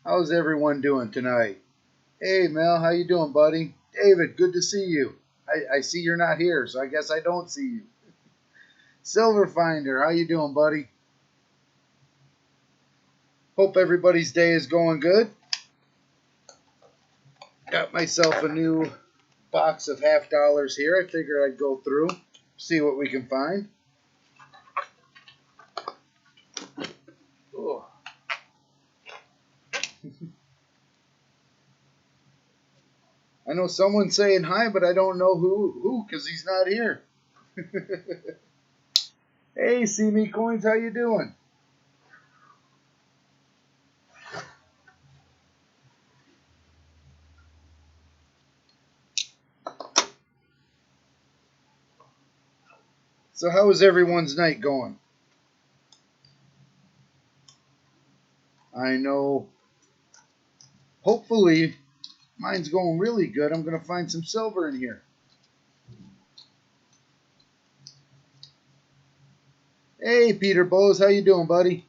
How's everyone doing tonight? Hey Mel, how you doing, buddy? David, good to see you. I see you're not here, so I guess I don't see you. Silver Finder, how you doing, buddy? Hope everybody's day is going good. Got myself a new box of $50 here. I figured I'd go through, see what we can find. Oh. I know someone's saying hi, but I don't know who, because he's not here. Hey, See Me Coins, how you doing? So how is everyone's night going? I know, hopefully, mine's going really good. I'm going to find some silver in here. Hey, Peter Bowes, how you doing, buddy?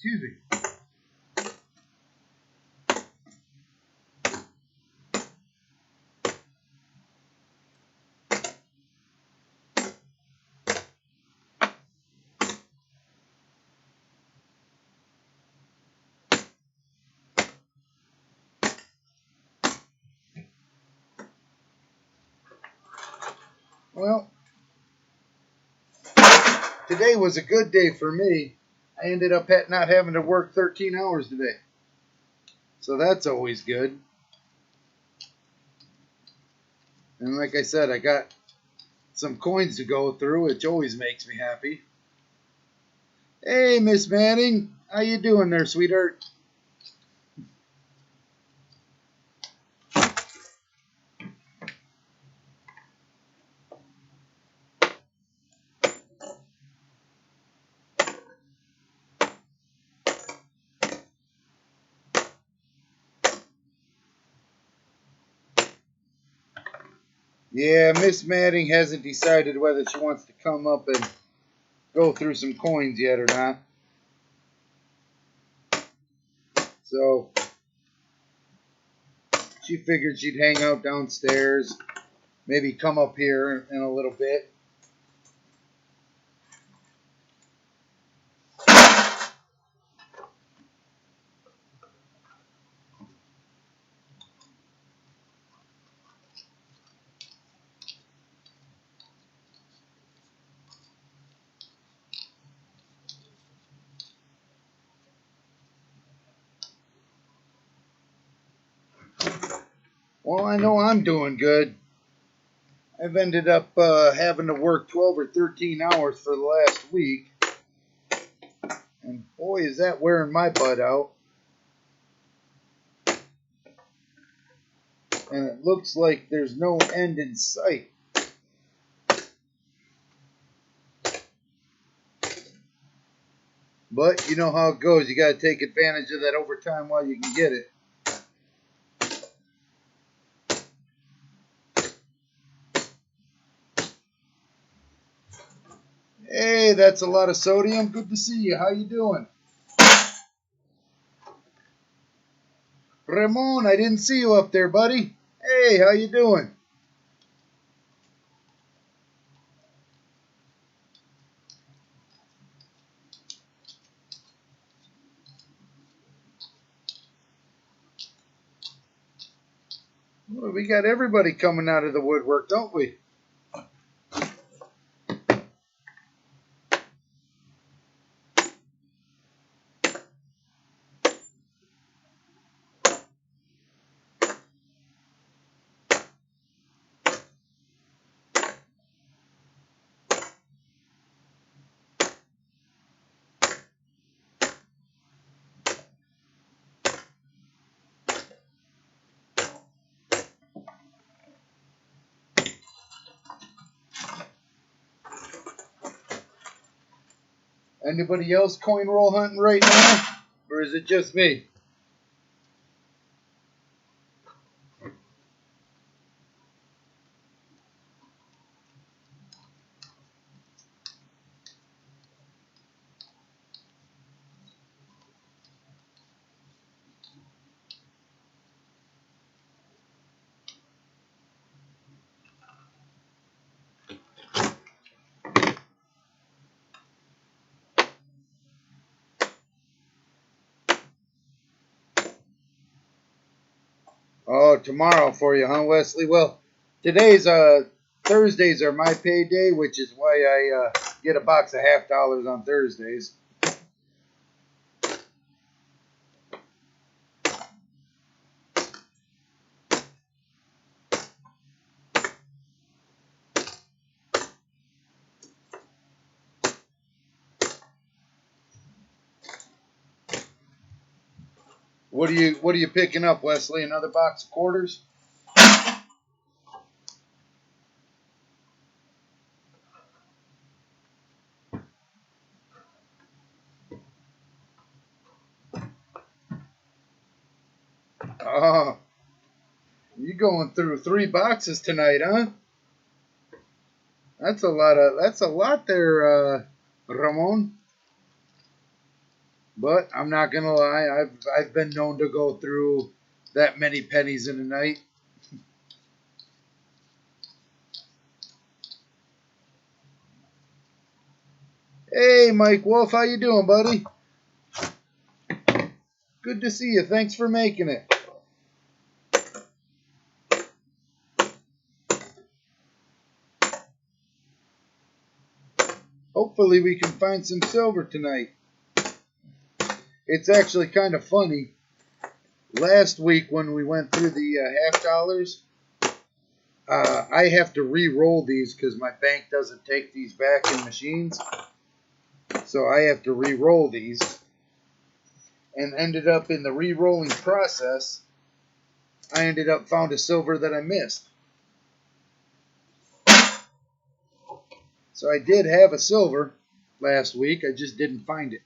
Excuse me. Well, today was a good day for me. I ended up not having to work 13 hours today. So that's always good. And like I said, I got some coins to go through, which always makes me happy. Hey, Miss Manning. How you doing there, sweetheart? Yeah, Miss Manning hasn't decided whether she wants to come up and go through some coins yet or not. So she figured she'd hang out downstairs, maybe come up here in a little bit. Well, I know I'm doing good. I've ended up having to work 12 or 13 hours for the last week. And boy, is that wearing my butt out. And it looks like there's no end in sight. But you know how it goes. You got to take advantage of that overtime while you can get it. Hey, that's a lot of sodium. Good to see you. How you doing? Ramon, I didn't see you up there, buddy. Hey, how you doing? Well, we got everybody coming out of the woodwork, don't we? Anybody else coin roll hunting right now? Or is it just me? Oh, tomorrow for you, huh, Wesley? Well, today's Thursdays are my payday, which is why I get a box of $half on Thursdays. What are you picking up, Wesley? Another box of quarters? Oh, you going through 3 boxes tonight, huh? That's a lot there, Ramon. But I'm not gonna lie, I've been known to go through that many pennies in a night. Hey, Mike Wolf, how you doing, buddy? Good to see you. Thanks for making it. Hopefully we can find some silver tonight. It's actually kind of funny. Last week when we went through the $half, I have to re-roll these because my bank doesn't take these back in machines. So I have to re-roll these. And ended up in the re-rolling process, I ended up found a silver that I missed. So I did have a silver last week. I just didn't find it.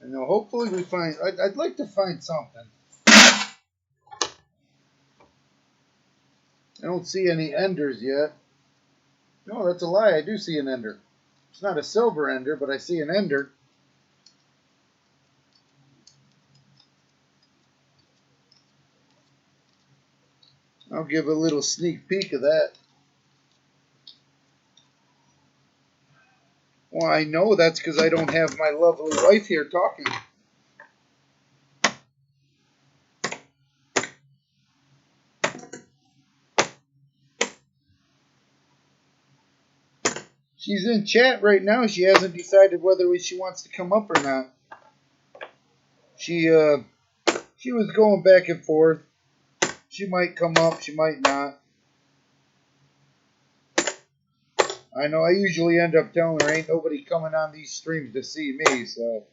And now hopefully we find, I'd like to find something. I don't see any enders yet. No, that's a lie. I do see an ender. It's not a silver ender, but I see an ender. I'll give a little sneak peek of that. Well, I know that's because I don't have my lovely wife here talking. She's in chat right now. She hasn't decided whether she wants to come up or not. She was going back and forth. She might come up, she might not. I know I usually end up telling her ain't nobody coming on these streams to see me, so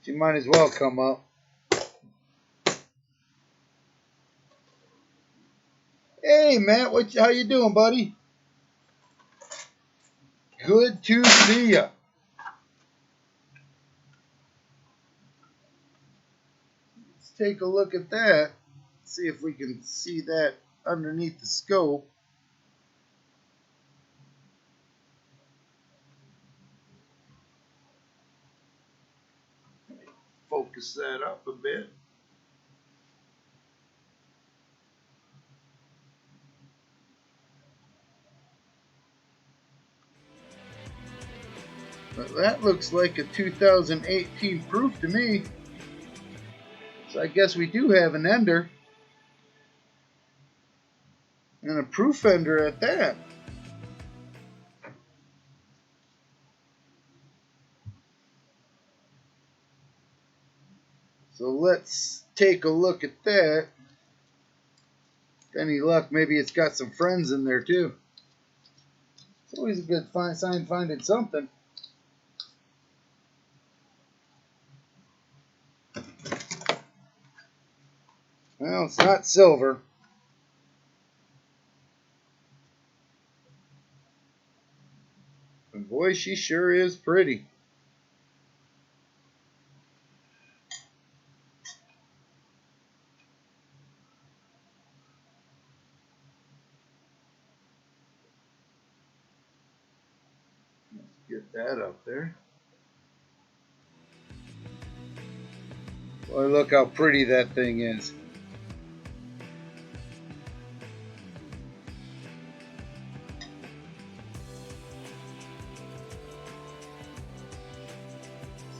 she might as well come up. Hey Matt, how you doing, buddy? Good to see ya. Let's take a look at that. See if we can see that underneath the scope. Focus that up a bit. That looks like a 2018 proof to me. So I guess we do have an ender. And a proof ender at that. So let's take a look at that. Any luck, maybe it's got some friends in there too. It's always a good sign finding something. Well, it's not silver. And boy, she sure is pretty. Let's get that up there. Boy, look how pretty that thing is.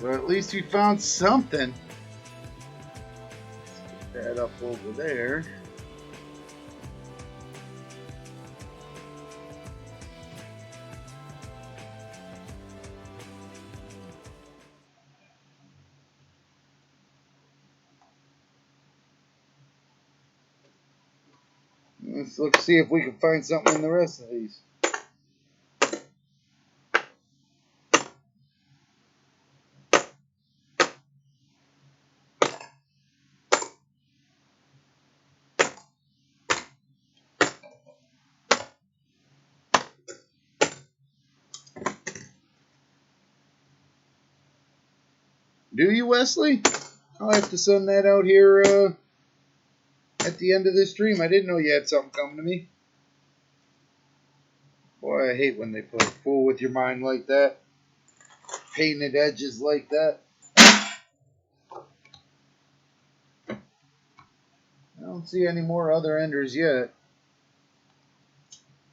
So at least we found something. Let's get that up over there. Let's see if we can find something in the rest of these. Do you, Wesley? I'll have to send that out here at the end of this stream. I didn't know you had something coming to me. Boy, I hate when they fool with your mind like that. Painted edges like that. I don't see any more other enders yet.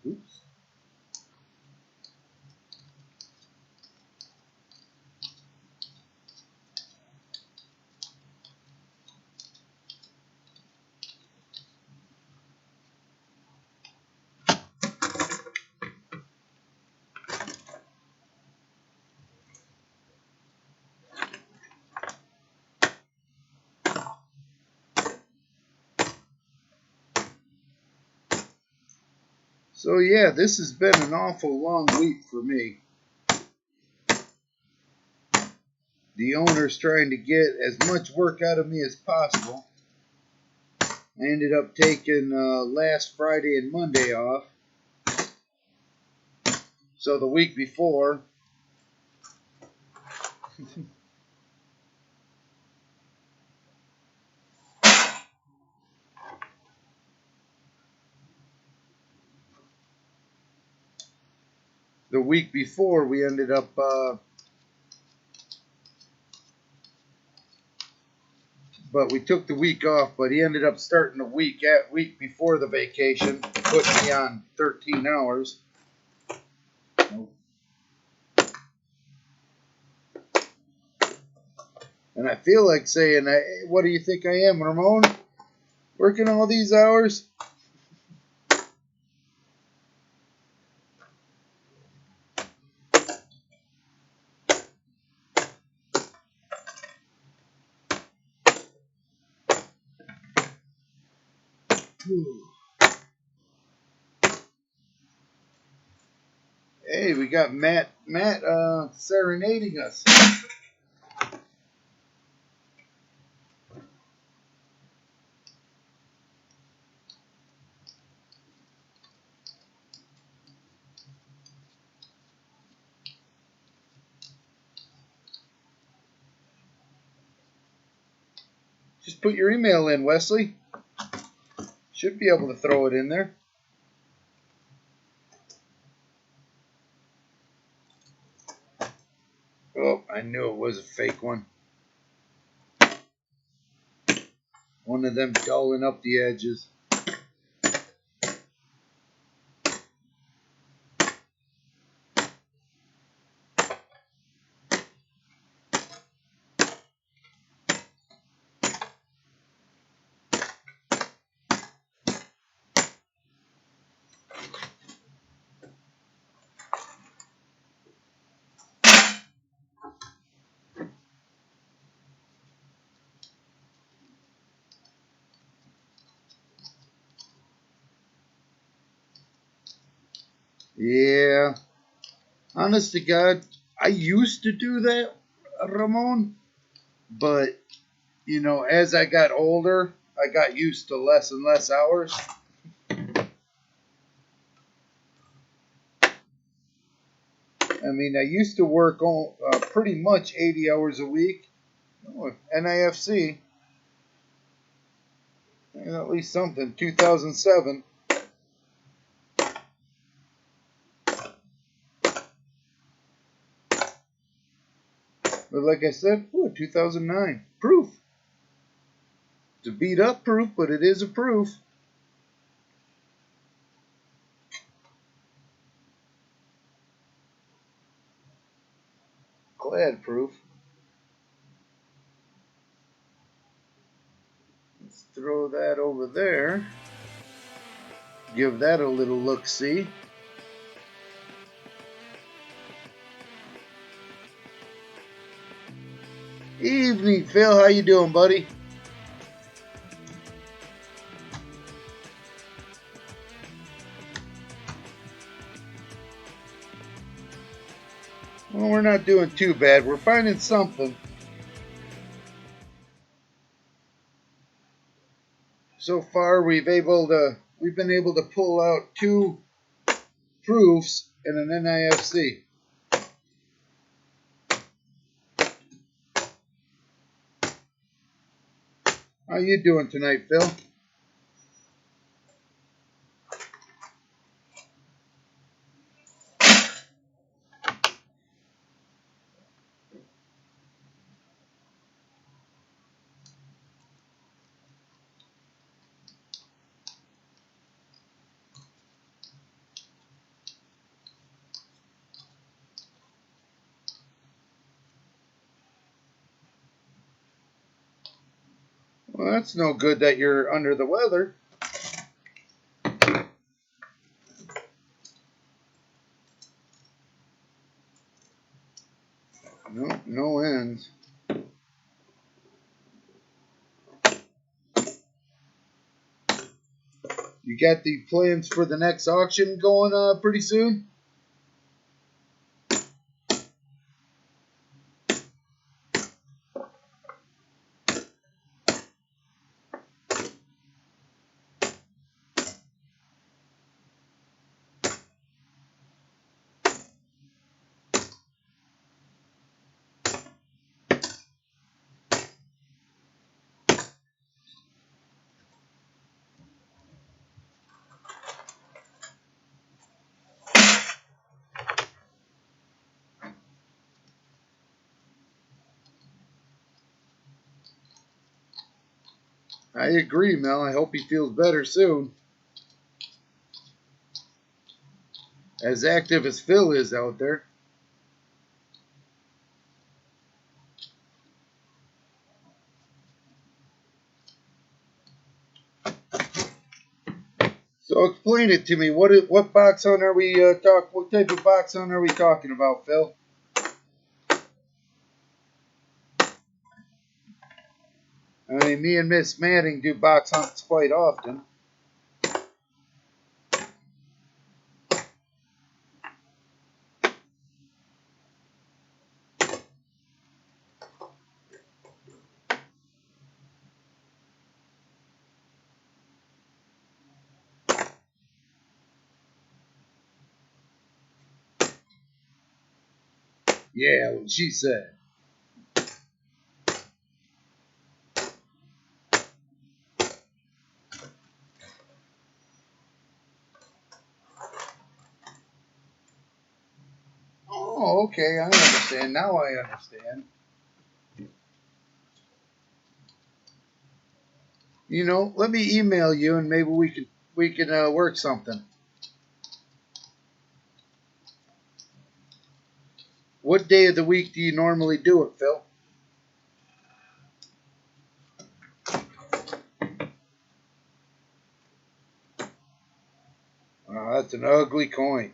Oops. So yeah, this has been an awful long week for me. The owner's trying to get as much work out of me as possible. I ended up taking last Friday and Monday off. So the week before, we ended up but we took the week off, but he ended up starting the week before the vacation, putting me on 13 hours. And I feel like saying, what do you think I am, Ramon? Working all these hours? Hey, we got Matt serenading us. Just put your email in, Wesley. Should be able to throw it in there. Oh, I knew it was a fake one. One of them dulling up the edges. Yeah. Honest to God, I used to do that, Ramon. But, you know, as I got older, I got used to less and less hours. I mean, I used to work pretty much 80 hours a week. NIFC, at least something. 2007. But like I said, 2009. Proof. It's a beat up proof, but it is a proof. Glad proof. Let's throw that over there. Give that a little look-see. Evening, Phil. How you doing, buddy? Well, we're not doing too bad. We're finding something. So far, we've been able to pull out 2 proofs in an NIFC. How you doing tonight, Phil? Well, that's no good that you're under the weather. No, no ends. You got the plans for the next auction going pretty soon? I agree, Mel. I hope he feels better soon. As active as Phil is out there. So explain it to me. What box hunt are we What type of box hunt are we talking about, Phil? I mean, me and Miss Manning do box hunts quite often. Yeah, what she said. Oh, okay, I understand. Now I understand. You know, let me email you and maybe we can work something. What day of the week do you normally do it, Phil? Oh, that's an ugly coin.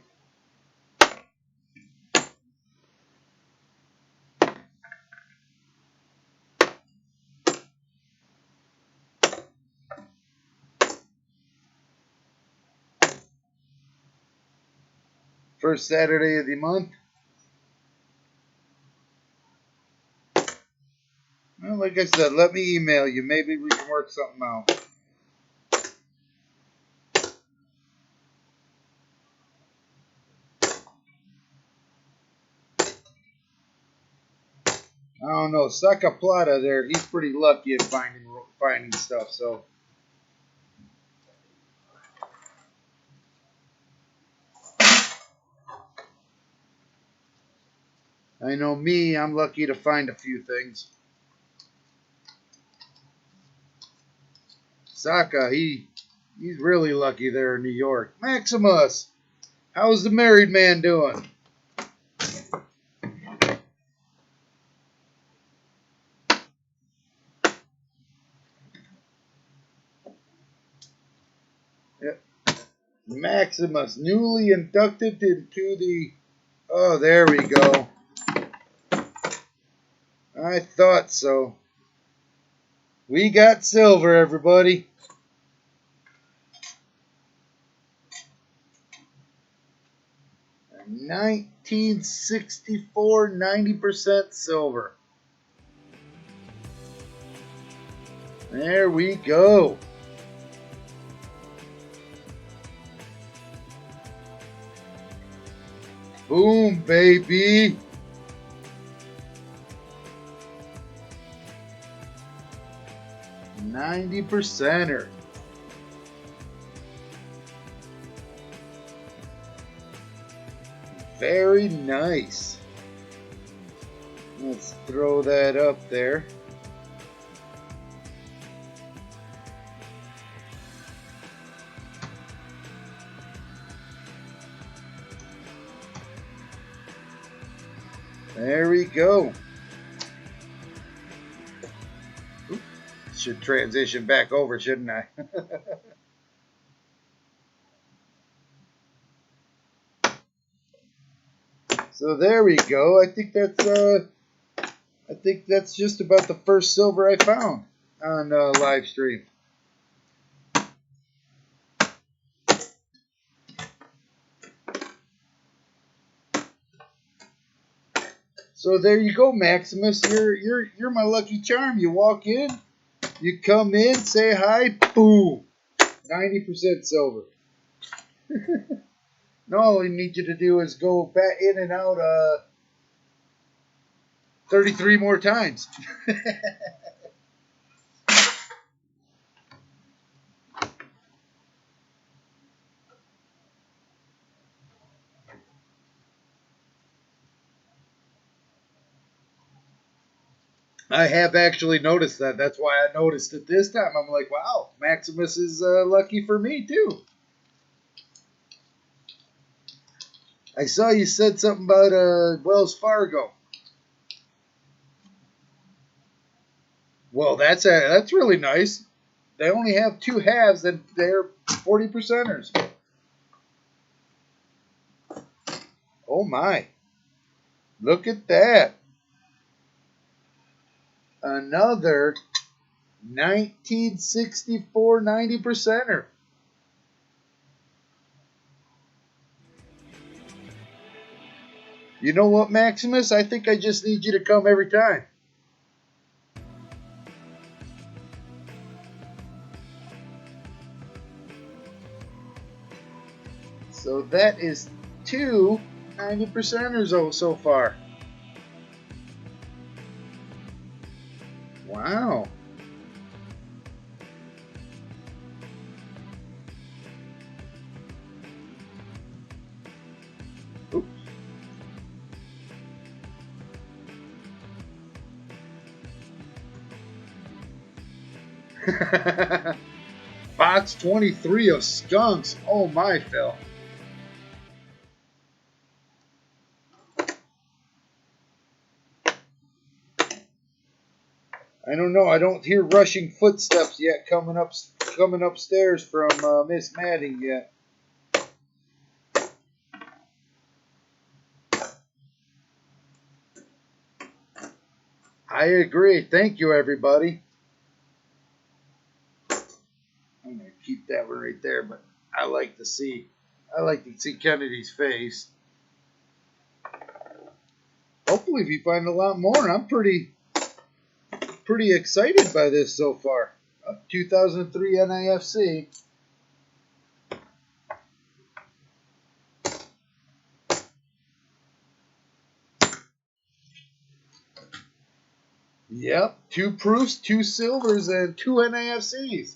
First Saturday of the month. Well, like I said, let me email you. Maybe we can work something out. I don't know. Saka Plata there, he's pretty lucky at finding stuff, so. I know me, I'm lucky to find a few things. Saka, he's really lucky there in New York. Maximus, how's the married man doing? Yeah. Maximus, newly inducted into the... Oh, there we go. I thought so. We got silver, everybody. $1964, 90% silver. There we go. Boom, baby. $90%er. Very nice. Let's throw that up there. There we go. Oops. Should transition back over, shouldn't I? So there we go. I think that's just about the first silver I found on live stream. So there you go, Maximus. You're my lucky charm. You walk in, you come in, say hi, boom, 90% silver. Now all I need you to do is go back in and out 33 more times. I have actually noticed that. That's why I noticed it this time. I'm like, wow, Maximus is lucky for me too. I saw you said something about Wells Fargo. Well, that's really nice. They only have two halves, and they're 40%ers. Oh my! Look at that. Another 1964 90%er. You know what, Maximus? I think I just need you to come every time. So that is two 90%ers so far. Wow. Oops. Box 23 of skunks. Oh my, Phil. I don't know. I don't hear rushing footsteps yet coming upstairs from Miss Maddie yet. I agree. Thank you, everybody. I'm gonna keep that one right there, but I like to see Kennedy's face. hopefully we find a lot more. I'm pretty excited by this so far. 2003 NIFC. Yep, 2 proofs, 2 silvers, and 2 NIFCs.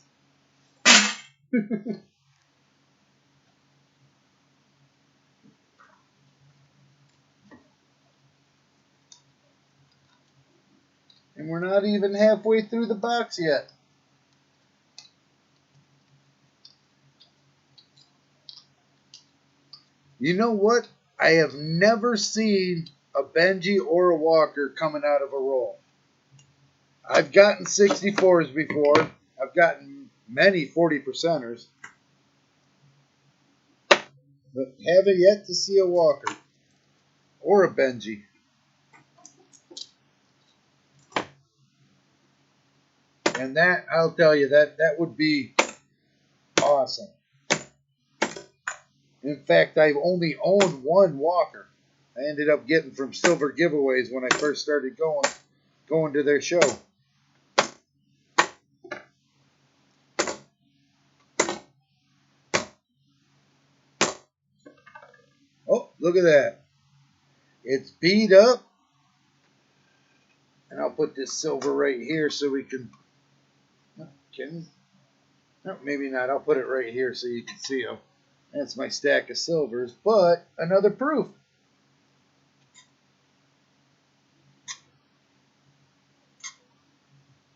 And we're not even halfway through the box yet. You know what? I have never seen a Benji or a Walker coming out of a roll. I've gotten 64s before. I've gotten many 40%ers. But haven't yet to see a Walker or a Benji. And that, I'll tell you, that would be awesome. In fact, I've only owned 1 Walker. I ended up getting from silver giveaways when I first started going to their show. Oh, look at that. It's beat up. And I'll put this silver right here so we can... No, maybe not. I'll put it right here so you can see them. That's my stack of silvers. But another proof.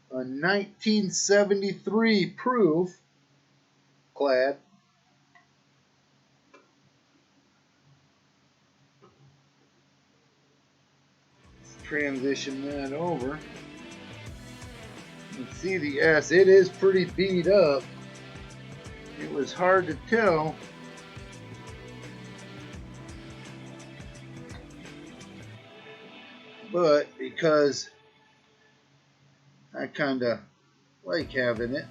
A 1973 proof clad. Transition that over. You can see the S. It is pretty beat up. It was hard to tell. But because I kind of like having it,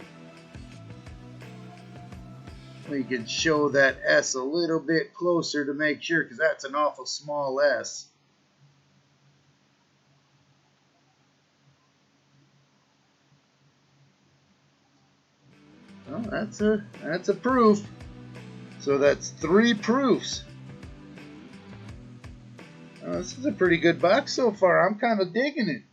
we can show that S a little bit closer to make sure, because that's an awful small S. Well, that's a proof. So that's 3 proofs. This is a pretty good box so far. I'm kind of digging it.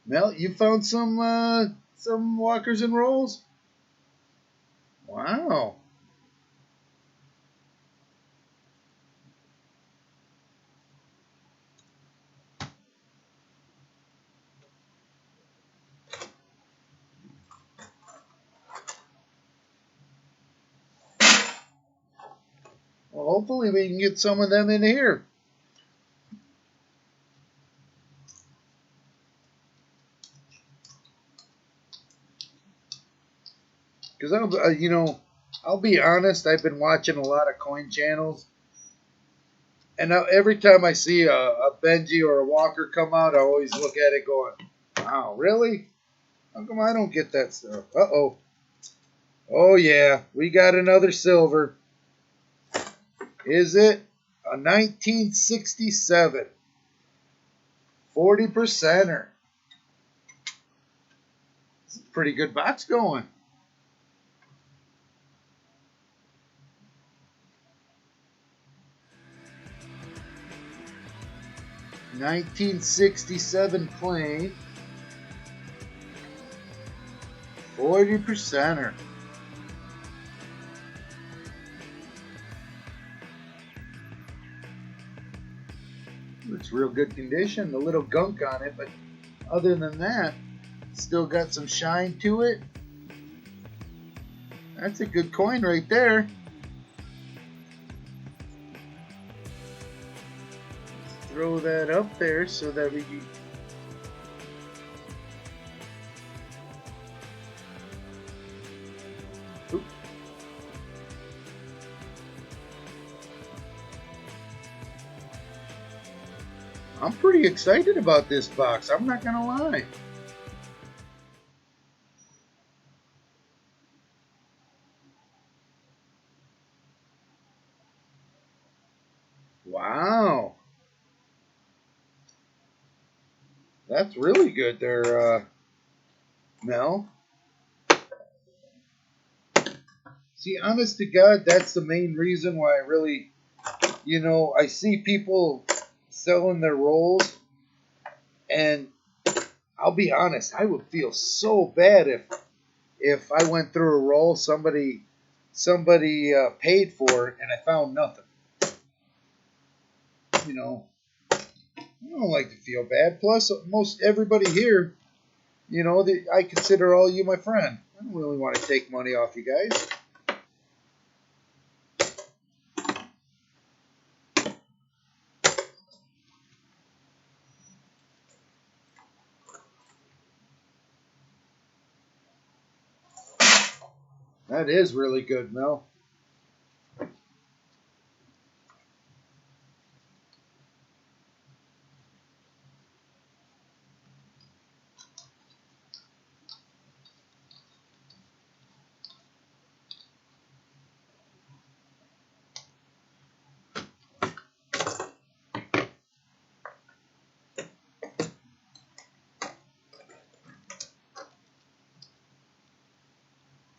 Mel, you found some Walkers and Rolls? Wow. Well, hopefully we can get some of them in here. Because I'll be honest, I've been watching a lot of coin channels. And now every time I see a Benji or a Walker come out, I always look at it going, wow, really? How come I don't get that stuff? Uh-oh. Oh, yeah, we got another silver. Is it a 1967 40%er? It's a pretty good box going. $1967 plain 40%er. It's real good condition. A little gunk on it, but other than that, still got some shine to it. That's a good coin right there. Throw that up there so that we can... Oop. I'm pretty excited about this box. I'm not gonna lie. Wow. That's really good there, Mel. See, honest to God, that's the main reason why I really, I see people selling their rolls, and I'll be honest, I would feel so bad if I went through a roll somebody paid for it and I found nothing. I don't like to feel bad. Plus, most everybody here, I consider all you my friend. I don't really want to take money off you guys. That is really good, Mel.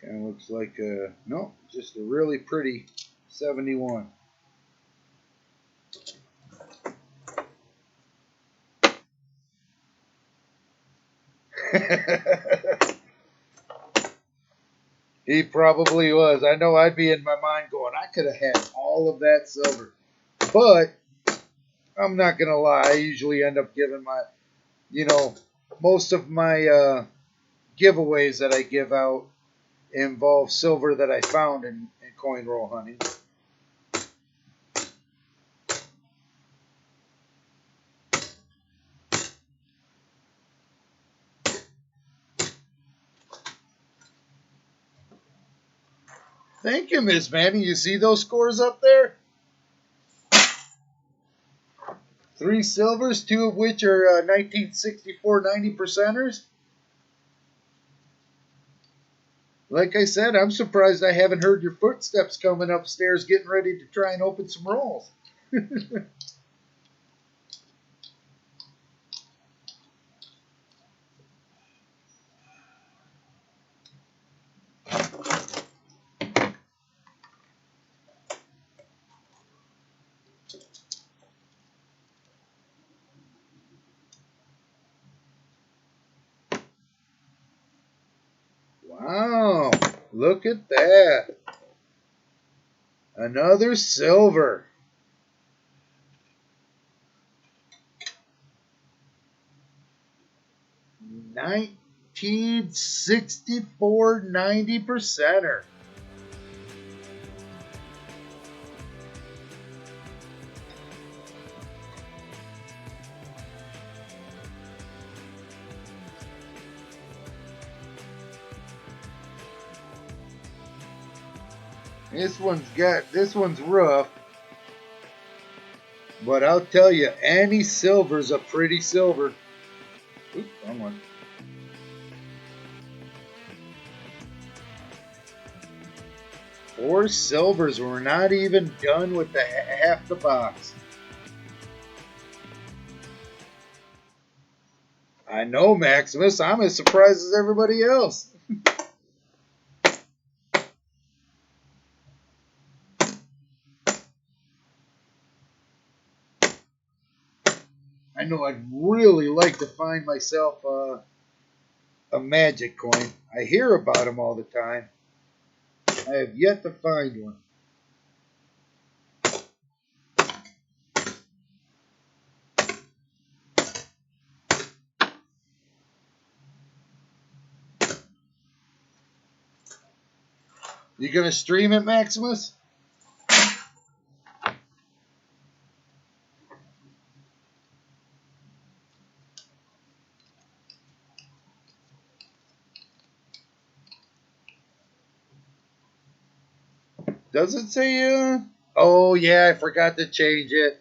Kind of looks like no, just a really pretty 71. He probably was. I know I'd be in my mind going, I could have had all of that silver. But I'm not going to lie. I usually end up giving most of my giveaways that I give out involve silver that I found in coin roll hunting. Thank you, Miss Manny. You see those scores up there? 3 silvers, 2 of which are 1964 90%ers. Like I said, I'm surprised I haven't heard your footsteps coming upstairs getting ready to try and open some rolls. Wow, look at that. Another silver. 1964 90%er. This one's rough. But I'll tell you, any silver's a pretty silver. Oops, wrong one. Four silvers. We're not even done with the half the box. I know, Maximus. I'm as surprised as everybody else. I know I'd really like to find myself a magic coin. I hear about them all the time. I have yet to find one. You gonna stream it, Maximus? Does it say oh yeah, I forgot to change it.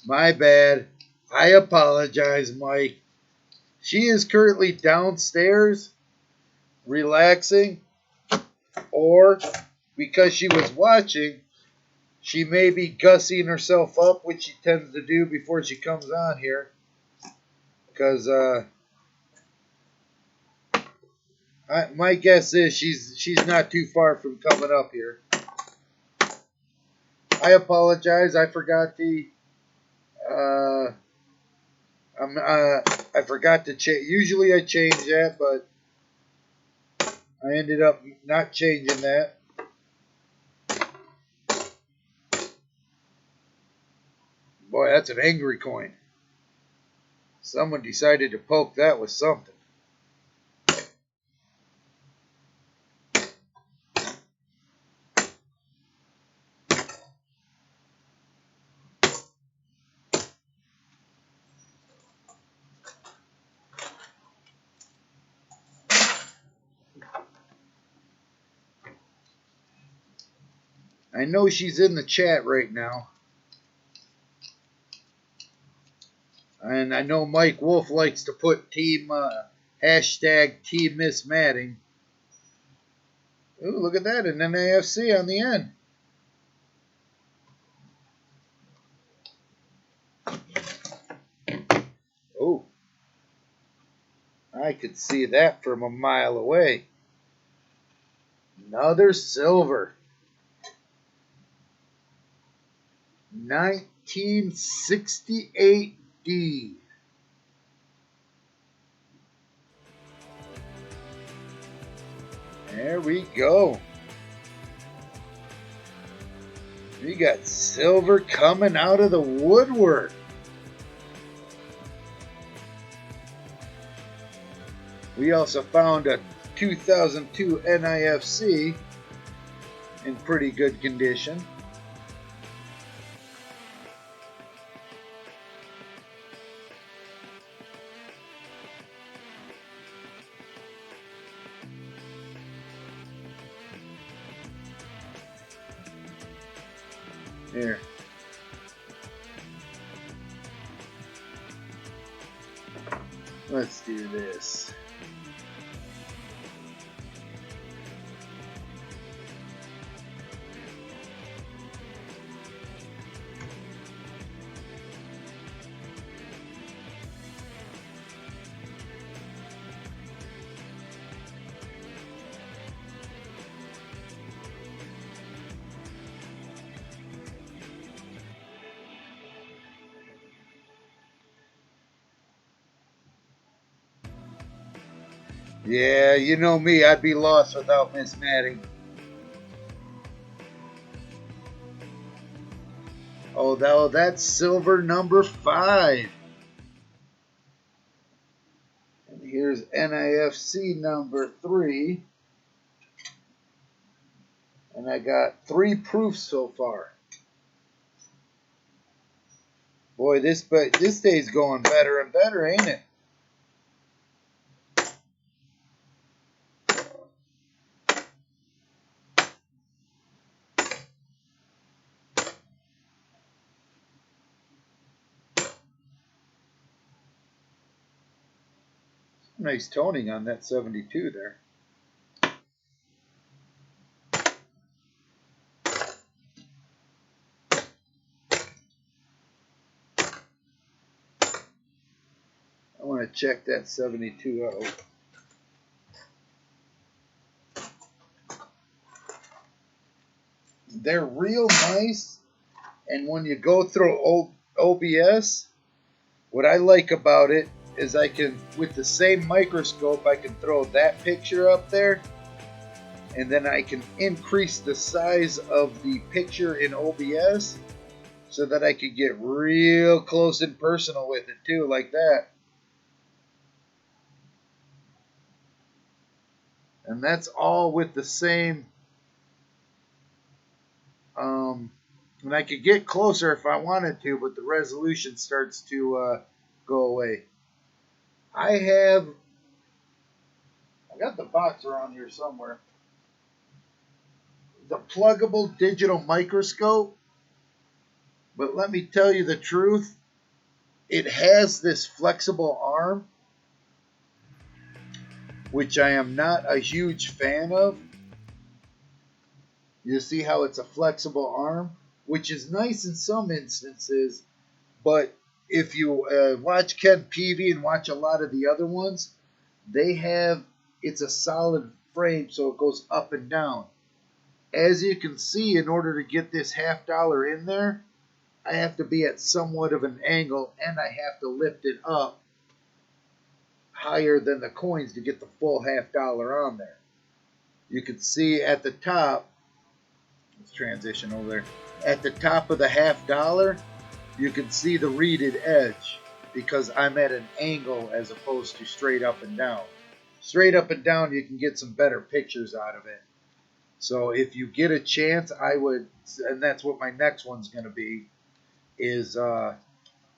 My bad. I apologize, Mike. She is currently downstairs relaxing, or because she was watching, She may be gussying herself up, which she tends to do before she comes on here. Because my guess is she's not too far from coming up here. I apologize. I forgot to I forgot to change. Usually I change that, but I ended up not changing that. Boy, that's an angry coin. Someone decided to poke that with something. I know she's in the chat right now. And I know Mike Wolf likes to put hashtag Team Miss Matting. Ooh, look at that, an NAFC on the end. Oh, I could see that from a mile away. Another silver. 1968D. There we go. We got silver coming out of the woodwork. We also found a 2002 NIFC in pretty good condition. Here. Let's do this. Yeah, you know me, I'd be lost without Miss Matting. Oh, that's silver number 5. And here's NIFC number 3. And I got 3 proofs so far. Boy, this day's going better and better, ain't it? Nice toning on that 72 there. I want to check that 72 out. They're real nice, and when you go through OBS, what I like about it is I can, with the same microscope, I can throw that picture up there, and then I can increase the size of the picture in OBS so that I could get real close and personal with it too, like that. And that's all with the same, and I could get closer if I wanted to, but the resolution starts to go away. I got the box around here somewhere. The pluggable digital microscope, but let me tell you the truth, it has this flexible arm, which I am not a huge fan of. You see how it's a flexible arm? which is nice in some instances, but if you watch Ken Peavy and watch a lot of the other ones, it's a solid frame, so it goes up and down. As you can see, in order to get this $half in there, I have to be at somewhat of an angle, and I have to lift it up higher than the coins to get the full $half on there. You can see at the top, let's transition over there, at the top of the $half, you can see the reeded edge because I'm at an angle as opposed to straight up and down. Straight up and down, you can get some better pictures out of it. So if you get a chance, I would, and that's what my next one's going to be, is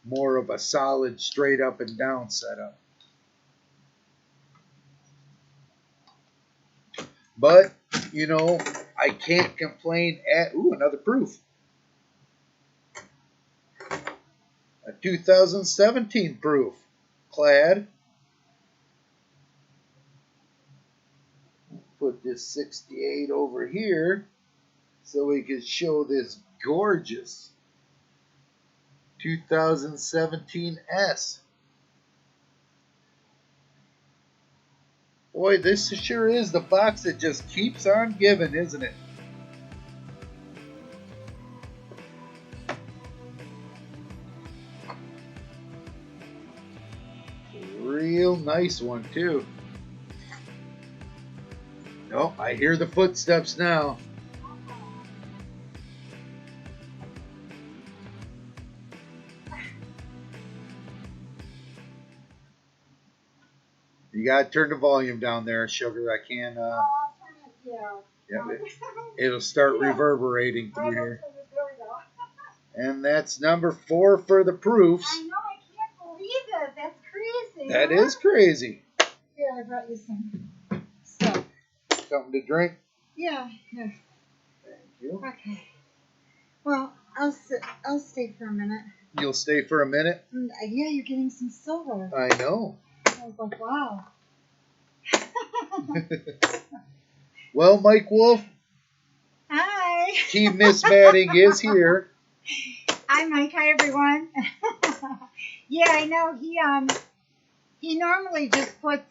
more of a solid straight up and down setup. But, you know, I can't complain at, ooh, another proof. A 2017 proof. Clad. Put this 68 over here so we can show this gorgeous 2017 S. Boy, this sure is the box that just keeps on giving, isn't it? Real nice one, too. Oh, I hear the footsteps now. You gotta turn the volume down there, Sugar. I can't. Yeah, it'll start reverberating through here. And that's number 4 for the proofs. I know, I can't believe it. That's crazy. That is crazy. Here, I brought you some stuff. Something to drink? Yeah, here. Thank you. Okay. Well, I'll stay for a minute. You'll stay for a minute? Yeah, you're getting some silver. I know. I was like, wow. Well, Mike Wolf. Hi. Team Miss Matting is here. Hi, Mike. Hi, everyone. Yeah, I know. He normally just puts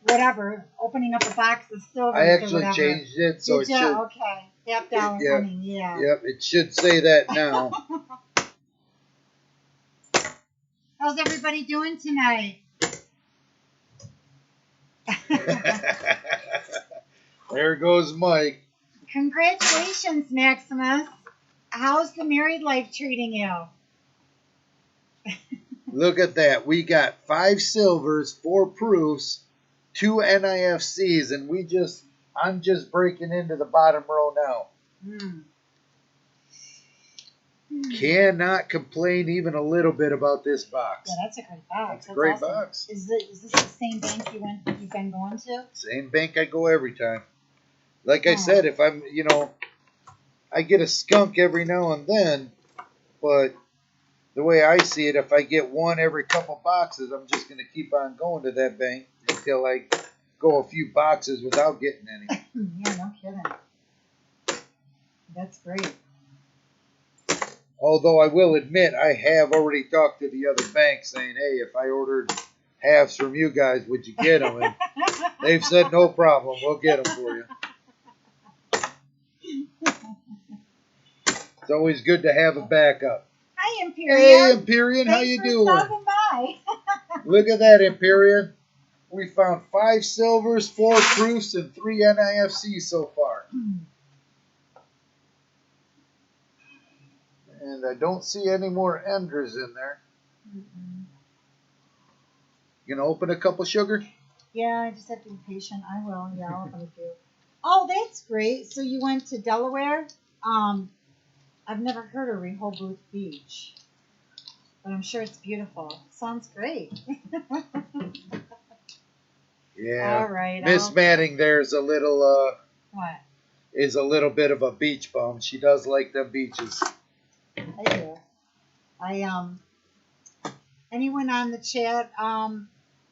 whatever, opening up a box of silver. I actually changed it so it should. Okay. Yep, down coming. Yeah. Yep, it should say that now. How's everybody doing tonight? There goes Mike. Congratulations, Maximus. How's the married life treating you? Look at that. We got 5 silvers, 4 proofs, 2 NIFCs, and I'm just breaking into the bottom row now. Cannot complain even a little bit about this box. Yeah, that's a great box. That's a great awesome. box. Is this the same bank you've been going to? Same bank I go every time. Like I said, if I'm, I get a skunk every now and then, but the way I see it, if I get one every couple boxes, I'm just going to keep on going to that bank until I go a few boxes without getting any. Yeah, no kidding. That's great. Although I will admit, I have already talked to the other bank saying, hey, if I ordered halves from you guys, would you get them? And they've said, no problem, we'll get them for you. It's always good to have a backup. Hi, Imperial. Hey, Imperial, how you Thanks doing? for stopping by. Look at that, Imperial. We found 5 silvers, 4 proofs, and 3 NIFCs so far. And I don't see any more Enders in there. You gonna open a couple, Sugar? Yeah, I just have to be patient. I will. Yeah, I'll open a few. Oh, that's great. So you went to Delaware? I've never heard of Rehoboth Beach, but I'm sure it's beautiful. Sounds great. Yeah. All right. Miss Manning there's a little What? Is a little bit of a beach bum. She does like them beaches. I do. Anyone on the chat?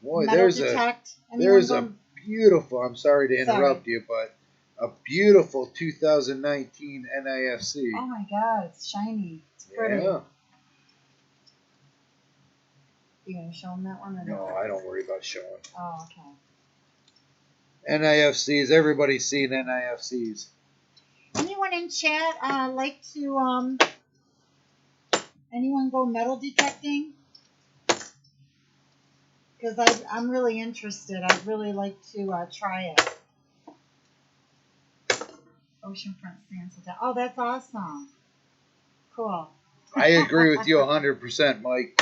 Boy, metal detect? there's a beautiful. I'm sorry to interrupt you, but a beautiful 2019 NIFC. Oh my God, it's shiny. It's pretty. Yeah. You gonna show them that one? Or No, I don't worry about showing. Oh, okay. NIFCs. Everybody's seen NIFCs. Anyone in chat like to anyone go metal detecting? Because I'm really interested. I'd really like to try it. Oceanfront sand. Oh, that's awesome. Cool. I agree with you 100%, Mike.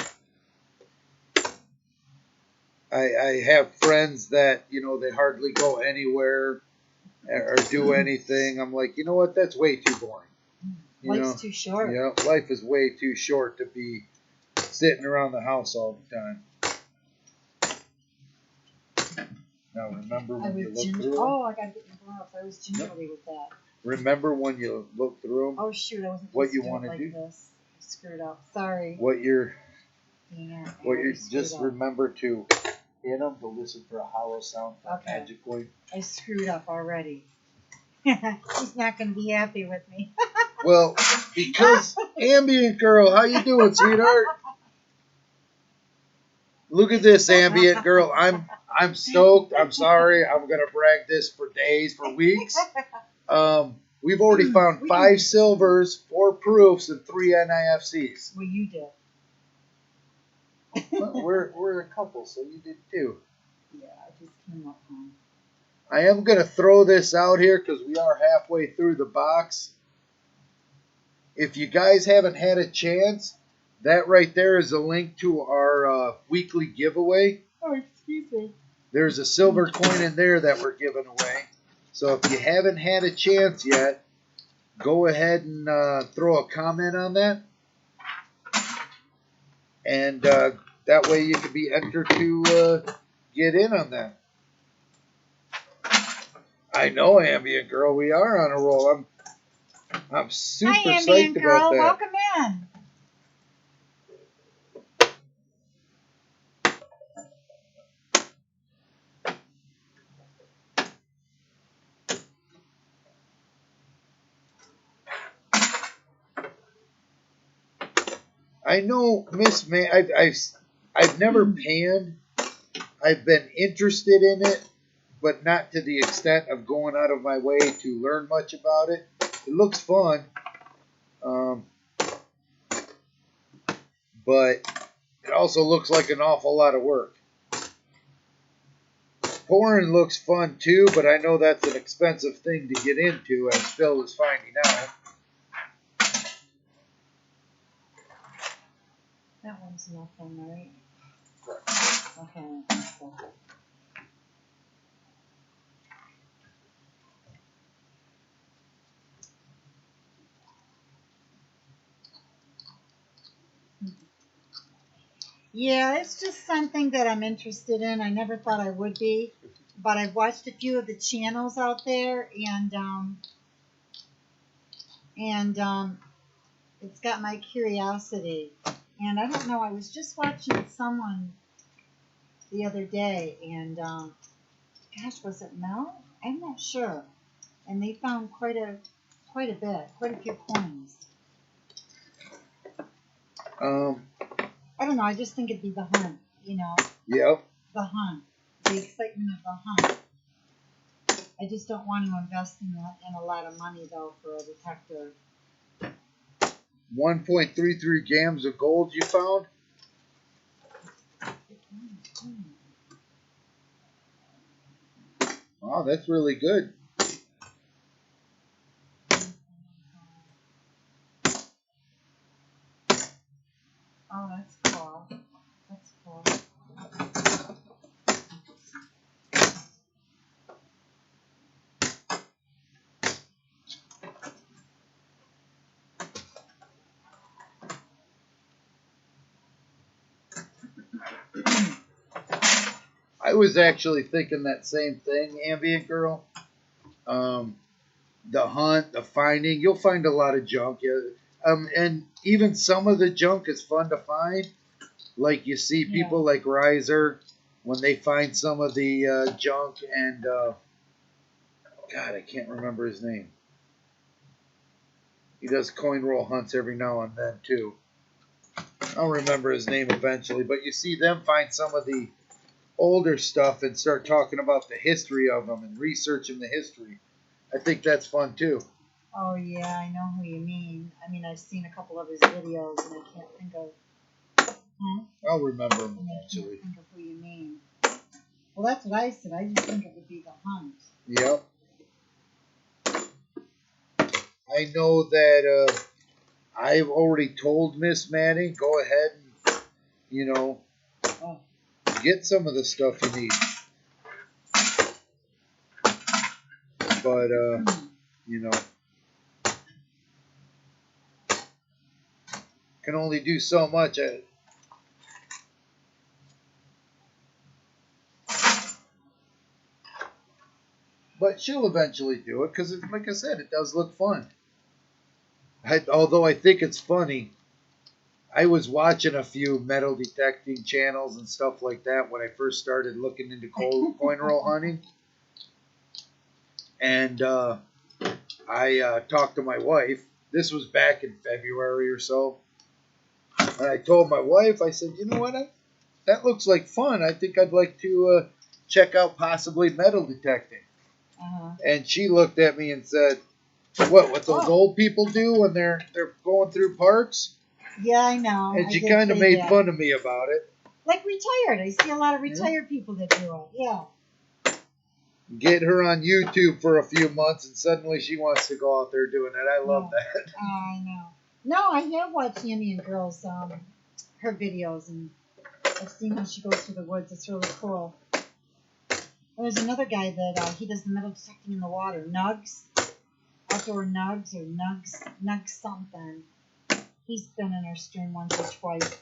I have friends that, you know, they hardly go anywhere or do anything. I'm like, you know what? That's way too boring. Life's too short. Yeah, life is way too short to be sitting around the house all the time. Now remember when you look through them? Oh, I gotta get your gloves. I was gingerly with that. Remember when you look through them? Oh shoot, I wasn't what supposed you to want do to it do? like this. I screwed up. Sorry. What you're Yeah, just remember to hit them to listen for a hollow sound from Magic Coin. I screwed up already. He's not gonna be happy with me. Well, because Ambient Girl, how you doing, sweetheart? Look at this, Ambient Girl. I'm stoked. I'm sorry. I'm gonna brag this for days, for weeks. We've already found 5 silvers, 4 proofs, and 3 NIFCs. Well, you did. Well, we're a couple, so you did too. Yeah, I just came up home. I am gonna throw this out here because we are halfway through the box. If you guys haven't had a chance, that right there is a link to our weekly giveaway. Oh, excuse me. There's a silver coin in there that we're giving away. So if you haven't had a chance yet, go ahead and throw a comment on that. And that way you can be entered to get in on that. I know, Ambient Girl, we are on a roll. I'm super Hi, psyched Ambient Girl. about that. Welcome in. I know, Miss May. I've never panned. I've been interested in it, but not to the extent of going out of my way to learn much about it. It looks fun, but it also looks like an awful lot of work. Pouring looks fun too, but I know that's an expensive thing to get into, as Phil is finding out. That one's nothing, right? Okay. Yeah, it's just something that I'm interested in. I never thought I would be, but I've watched a few of the channels out there, and it's got my curiosity. And I don't know, I was just watching someone the other day, and gosh, was it Mel? I'm not sure. And they found quite a few coins. I don't know. I just think it'd be the hunt, you know. Yep. The hunt, the excitement of the hunt. I just don't want to invest in a lot of money though for a detector. 1.33 grams of gold you found? Wow, that's really good. Oh, that's cool. That's cool. I was actually thinking that same thing, Ambient Girl. The hunt, the finding, you'll find a lot of junk. And even some of the junk is fun to find. Like you see people like Riser, when they find some of the junk and God, I can't remember his name. He does coin roll hunts every now and then too. I'll remember his name eventually, but you see them find some of the older stuff and start talking about the history of them and researching the history. I think that's fun too. Oh yeah, I know who you mean. I mean, I've seen a couple of his videos, and I can't think of. I'll remember him I can't eventually. think of who you mean. Well, that's what I said. I just think it would be the hunt. Yep. I know that I've already told Miss Manning, go ahead and, you know, get some of the stuff you need. But, you know, can only do so much. But she'll eventually do it because, like I said, it does look fun. Although I think it's funny, I was watching a few metal detecting channels and stuff like that when I first started looking into coin roll hunting. And I talked to my wife. This was back in February or so. And I told my wife, I said, you know what? That looks like fun. I think I'd like to check out possibly metal detecting. And she looked at me and said, what those old people do when they're going through parks? Yeah, I know. And she kind of made fun of me about it. Like retired. I see a lot of retired people that do it. Yeah. Get her on YouTube for a few months and suddenly she wants to go out there doing it. I love that. I know. No, I have watched Indian Girls, her videos, and I've seen how she goes through the woods. It's really cool. There's another guy that he does the metal detecting in the water. Nugs. Outdoor Nugs or Nugs something. He's been in our stream once or twice.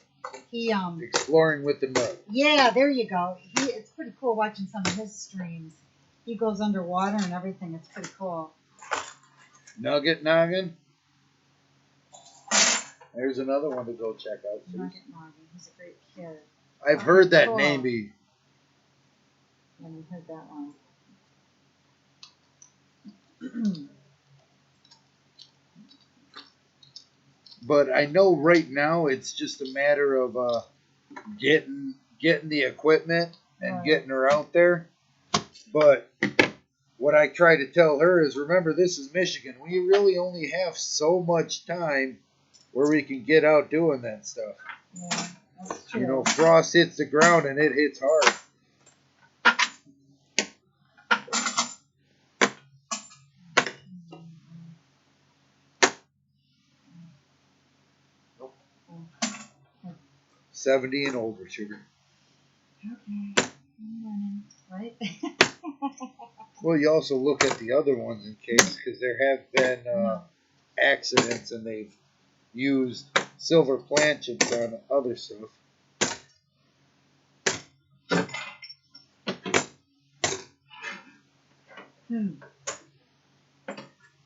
He Exploring with the Nug. Yeah, there you go. It's pretty cool watching some of his streams. He goes underwater and everything. It's pretty cool. Nugget Noggin. There's another one to go check out. Nugget Noggin. He's a great kid. I've heard that name be. I haven't heard that one. But I know right now it's just a matter of getting the equipment and getting her out there. But what I try to tell her is, remember, this is Michigan. We really only have so much time where we can get out doing that stuff. Yeah, that's true. You know, frost hits the ground and it hits hard. Nope. 70 and older, sugar. Okay. Right? Well, you also look at the other ones in case, because there have been accidents and they've used silver planchets on other stuff.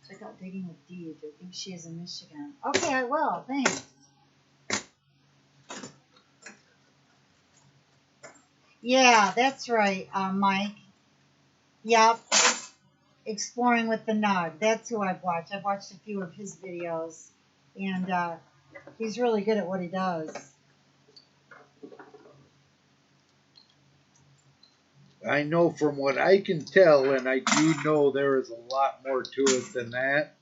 Check out Digging with Deeds. I think she is in Michigan. Okay, I will. Thanks. Yeah, that's right, Mike. Yep. Exploring with the Nug. That's who I've watched. I've watched a few of his videos. And he's really good at what he does. I know from what I can tell, and I do know there is a lot more to it than that,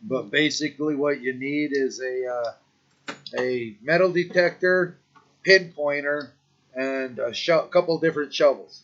but basically what you need is a metal detector, pinpointer, and a couple different shovels.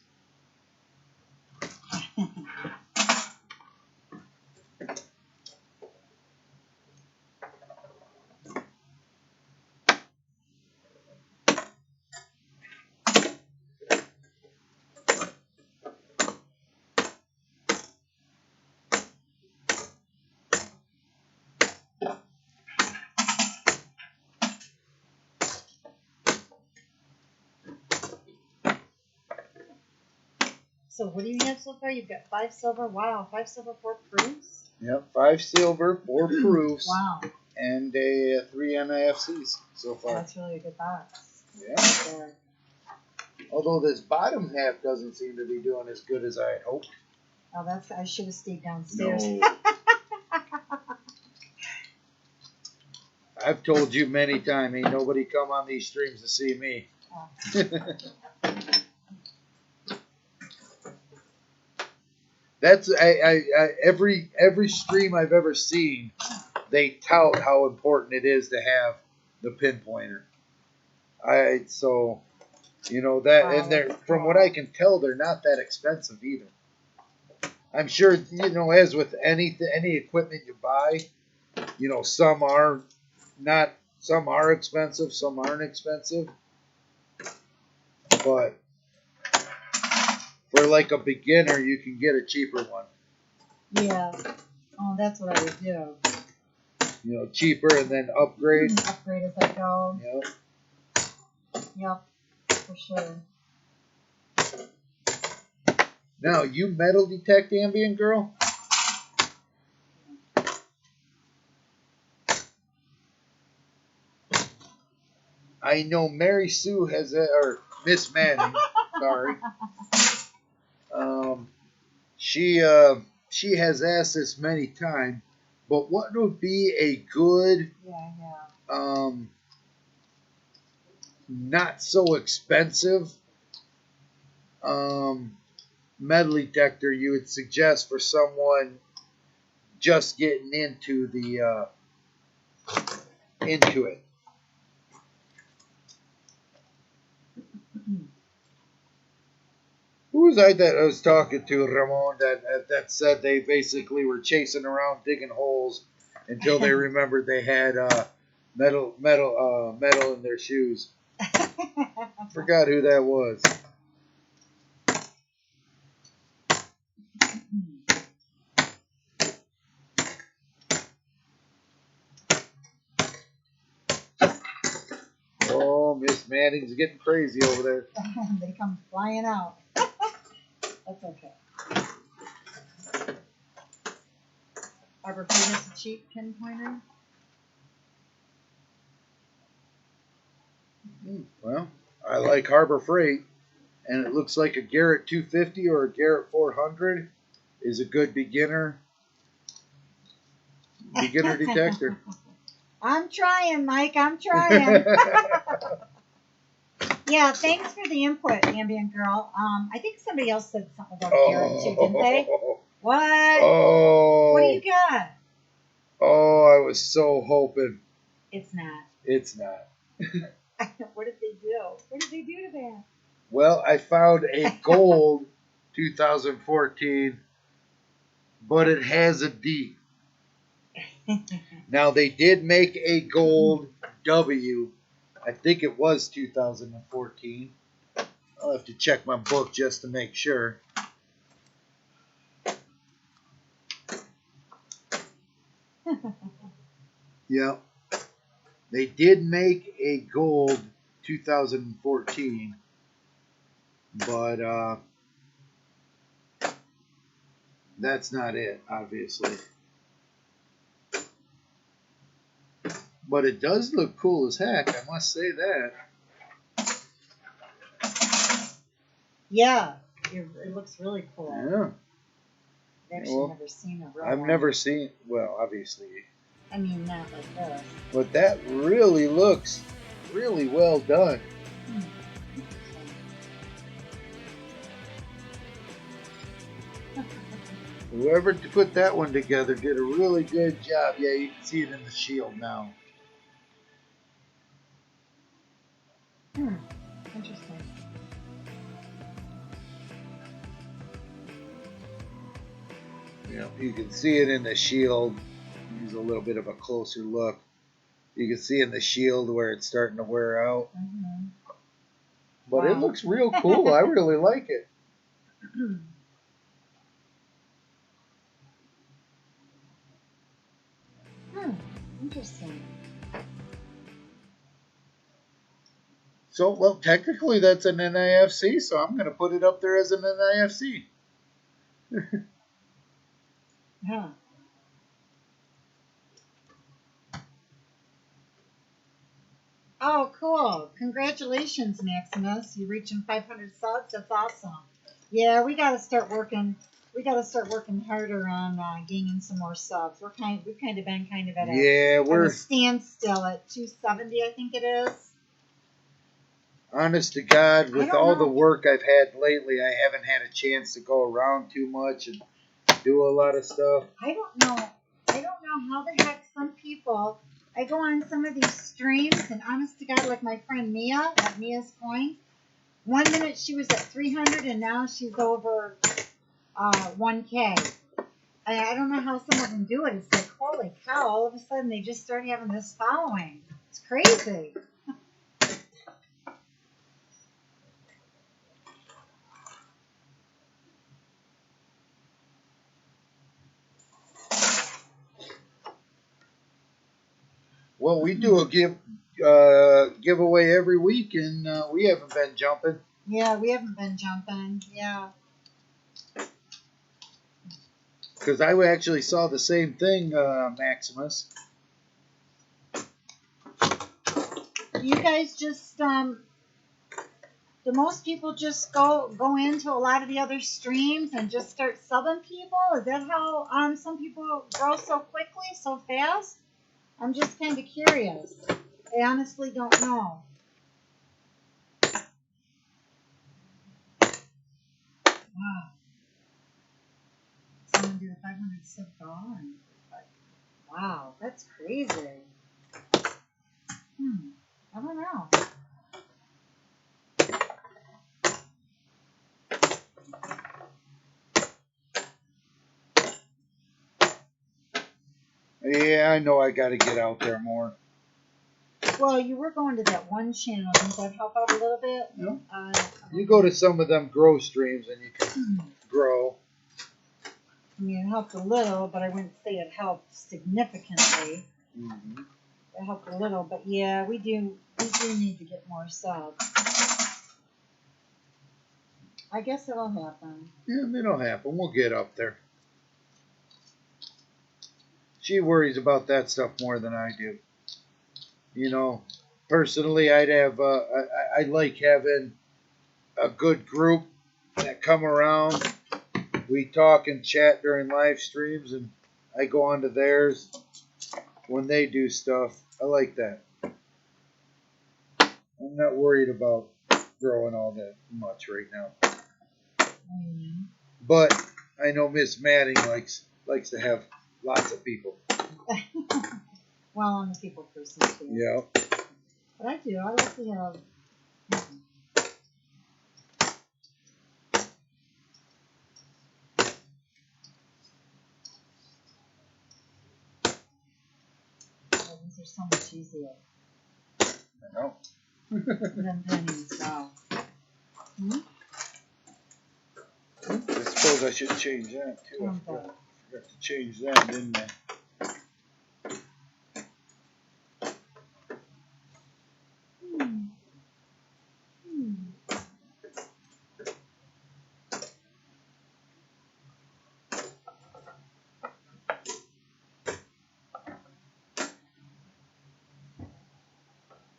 So what do you have so far? You've got 5 silver. Wow, 5 silver, 4 proofs? Yep, 5 silver, 4 proofs. Wow. And 3 NIFCs so far. That's really a good box. Yeah. Although this bottom half doesn't seem to be doing as good as I had hoped. Oh, I should have stayed downstairs. No. I've told you many times, ain't nobody come on these streams to see me. Oh. That's every stream I've ever seen, they tout how important it is to have the pinpointer. So you know that, Wow, and they're that's from cool. what I can tell, they're not that expensive either. I'm sure, you know, as with any equipment you buy, you know, some are expensive, some aren't expensive, but for like a beginner, you can get a cheaper one. Yeah. Oh, that's what I would do. You know, cheaper and then upgrade. Upgrade as I go. Yep. Yep, for sure. Now, you metal detect ambient, girl? I know Mary Sue has or Miss Manning, sorry. She has asked this many times, but what would be a good, not so expensive, metal detector you would suggest for someone just getting into it? Who was I that I was talking to, Ramon, that said they basically were chasing around digging holes until they remembered they had metal in their shoes. Forgot who that was. Oh, Miss Manning's getting crazy over there. They come flying out. That's okay. Arbor Freight has a cheap pinpointer. Well, I like Harbor Freight, and it looks like a Garrett 250 or a Garrett 400 is a good beginner detector. I'm trying, Mike. I'm trying. Yeah, thanks for the input, Ambient Girl. I think somebody else said something about Garrett too, didn't they? What? Oh. What do you got? Oh, I was so hoping. It's not. It's not. What did they do? What did they do to that? Well, I found a gold 2014, but it has a D. Now, they did make a gold W. I think it was 2014. I'll have to check my book just to make sure. Yep. They did make a gold 2014, but that's not it, obviously. But it does look cool as heck, I must say that. Yeah, it looks really cool. Yeah. I've actually never seen a real I've one. never seen, well, obviously. I mean, not like this. But that really looks really well done. Whoever put that one together did a really good job. Yeah, you can see it in the shield now. Interesting. You can see it in the shield. Use a little bit of a closer look. You can see in the shield where it's starting to wear out. Mm-hmm. But it looks real cool. I really like it. Interesting. So, well, technically that's an NIFC, so I'm going to put it up there as an NIFC. Huh. Oh, cool. Congratulations, Maximus. You're reaching 500 subs. That's awesome. Yeah, we got to start working We got to start working harder on gaining some more subs. We've kind of been at Yeah, a standstill at 270, I think it is. Honest to God, I with don't all the know. work I've had lately, I haven't had a chance to go around too much and do a lot of stuff. I don't know how the heck some people. I go on some of these streams, and honest to God, like my friend Mia at Mia's Coin. 1 minute she was at 300, and now she's over 1K. I don't know how some of them do it. It's like, holy cow, all of a sudden they just start having this following. It's crazy. Well, we do a giveaway every week, and we haven't been jumping. Yeah, we haven't been jumping. Yeah. Because I actually saw the same thing, Maximus. You guys just do most people just go into a lot of the other streams and just start subbing people? Is that how some people grow so quickly, so fast? I'm just kind of curious. I honestly don't know. Wow. Someone do a 500 sub call and wow, that's crazy. I don't know. Yeah, I know I got to get out there more. Well, you were going to that one channel. Didn't that help out a little bit? Yeah. You go to some of them grow streams and you can grow. I mean, it helped a little, but I wouldn't say it helped significantly. Mm-hmm. It helped a little, but yeah, we do need to get more subs. I guess it'll happen. Yeah, it'll happen. We'll get up there. She worries about that stuff more than I do. You know, personally, I'd have I like having a good group that come around. We talk and chat during live streams, and I go on to theirs when they do stuff. I like that. I'm not worried about growing all that much right now. Mm-hmm. But I know Miss Manning likes to have lots of people. Well, I'm a people person too. Yeah. But I do. I like to have. Oh, these are so much easier. I know. Than pennies, wow. Hmm? I suppose I should change that too. I forgot to change that, didn't I?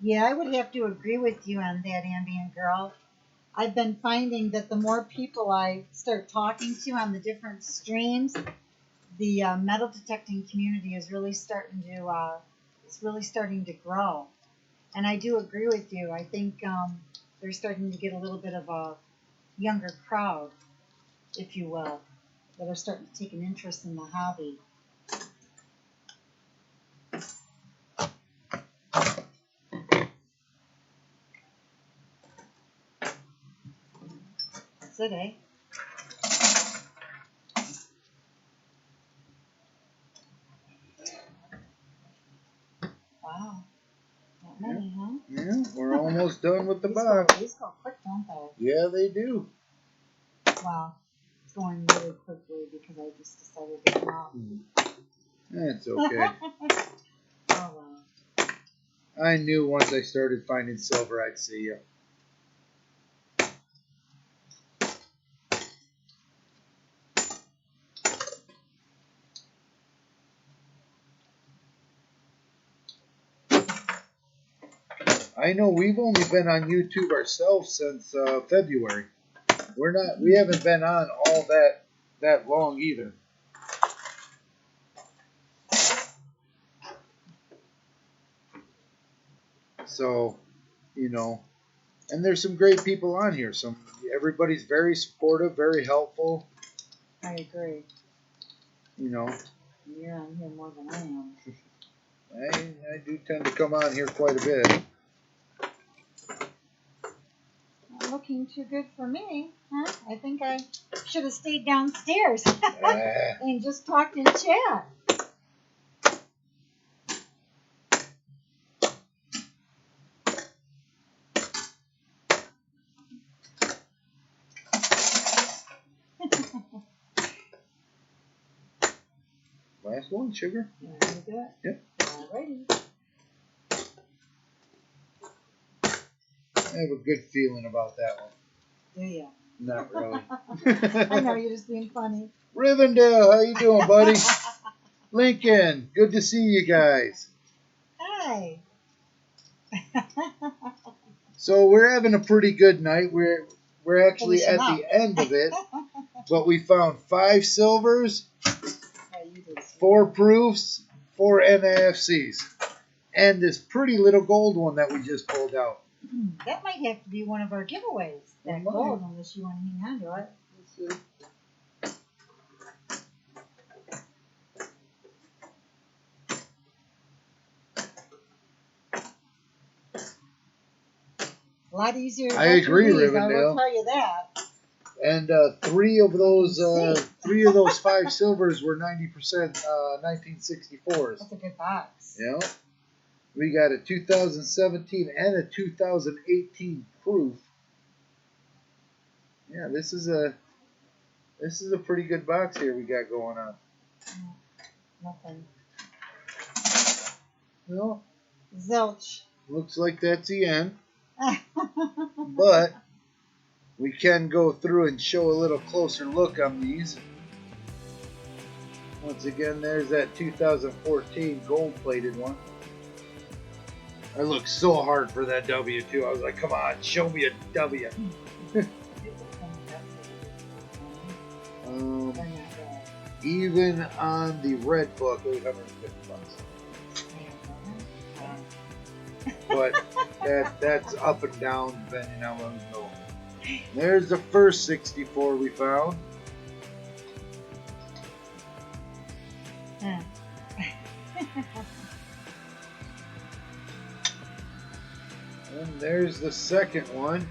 Yeah, I would have to agree with you on that, ambient girl. I've been finding that the more people I start talking to on the different streams, the metal detecting community is really starting to it's really starting to grow. And I do agree with you. I think they're starting to get a little bit of a younger crowd, if you will, that are starting to take an interest in the hobby. That's it, eh? Wow. Not many, huh? Yeah, we're almost done with the box. These go quick, don't they? Yeah, they do. Wow. It's going really quickly because I just decided to come out. That's okay. Oh, wow. I knew once I started finding silver, I'd see you. I know we've only been on YouTube ourselves since February. We haven't been on all that that long either. So, you know, and there's some great people on here. Everybody's very supportive, very helpful. I agree. You know, You're on here more than I am. I do tend to come on here quite a bit. Not looking too good for me, huh? I think I should have stayed downstairs and just talked in chat. Last one, sugar. You want me to do it? Yep. Alrighty. I have a good feeling about that one. Do you? Not really. I know, you're just being funny. Rivendell, how you doing, buddy? Lincoln, good to see you guys. Hi. So we're having a pretty good night. We're actually Finishing at up. the end of it, but we found 5 silvers, 4 proofs, 4 NAFCs, and this pretty little gold one that we just pulled out. That might have to be one of our giveaways. That gold, unless you want to hang on to it. Let's see. A lot easier to I go agree, through these, I Rivendell. will tell you that. And 3 of those 5 silvers were 90% 1964s. That's a good box. Yeah. We got a 2017 and a 2018 proof. Yeah, this is a pretty good box here we got going on. Nothing. Well, Zilch. looks like that's the end. But we can go through and show a little closer look on these. Once again, there's that 2014 gold-plated one. I looked so hard for that W, too. I was like, come on, show me a W. Even on the red book, $850. But that's up and down depending on where we go. There's the first 64 we found. And there's the second one.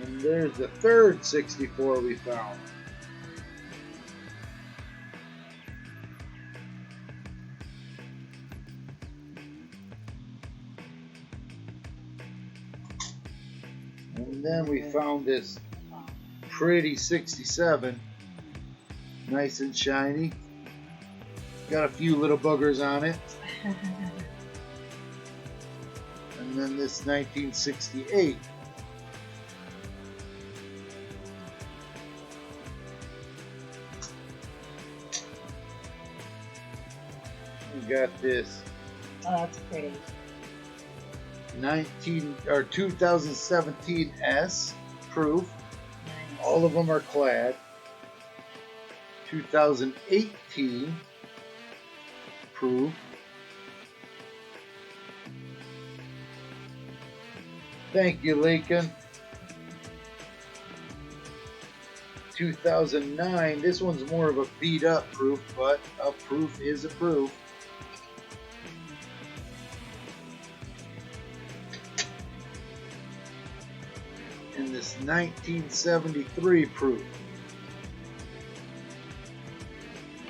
And there's the third 64 we found. And then we found this pretty 67. Nice and shiny. Got a few little boogers on it. And then this 1968. We got this. Oh, that's pretty. 2017 S proof. Nice. All of them are clad. 2018 proof. Thank you, Lincoln. 2009. This one's more of a beat up proof, but a proof is a proof. And this 1973 proof.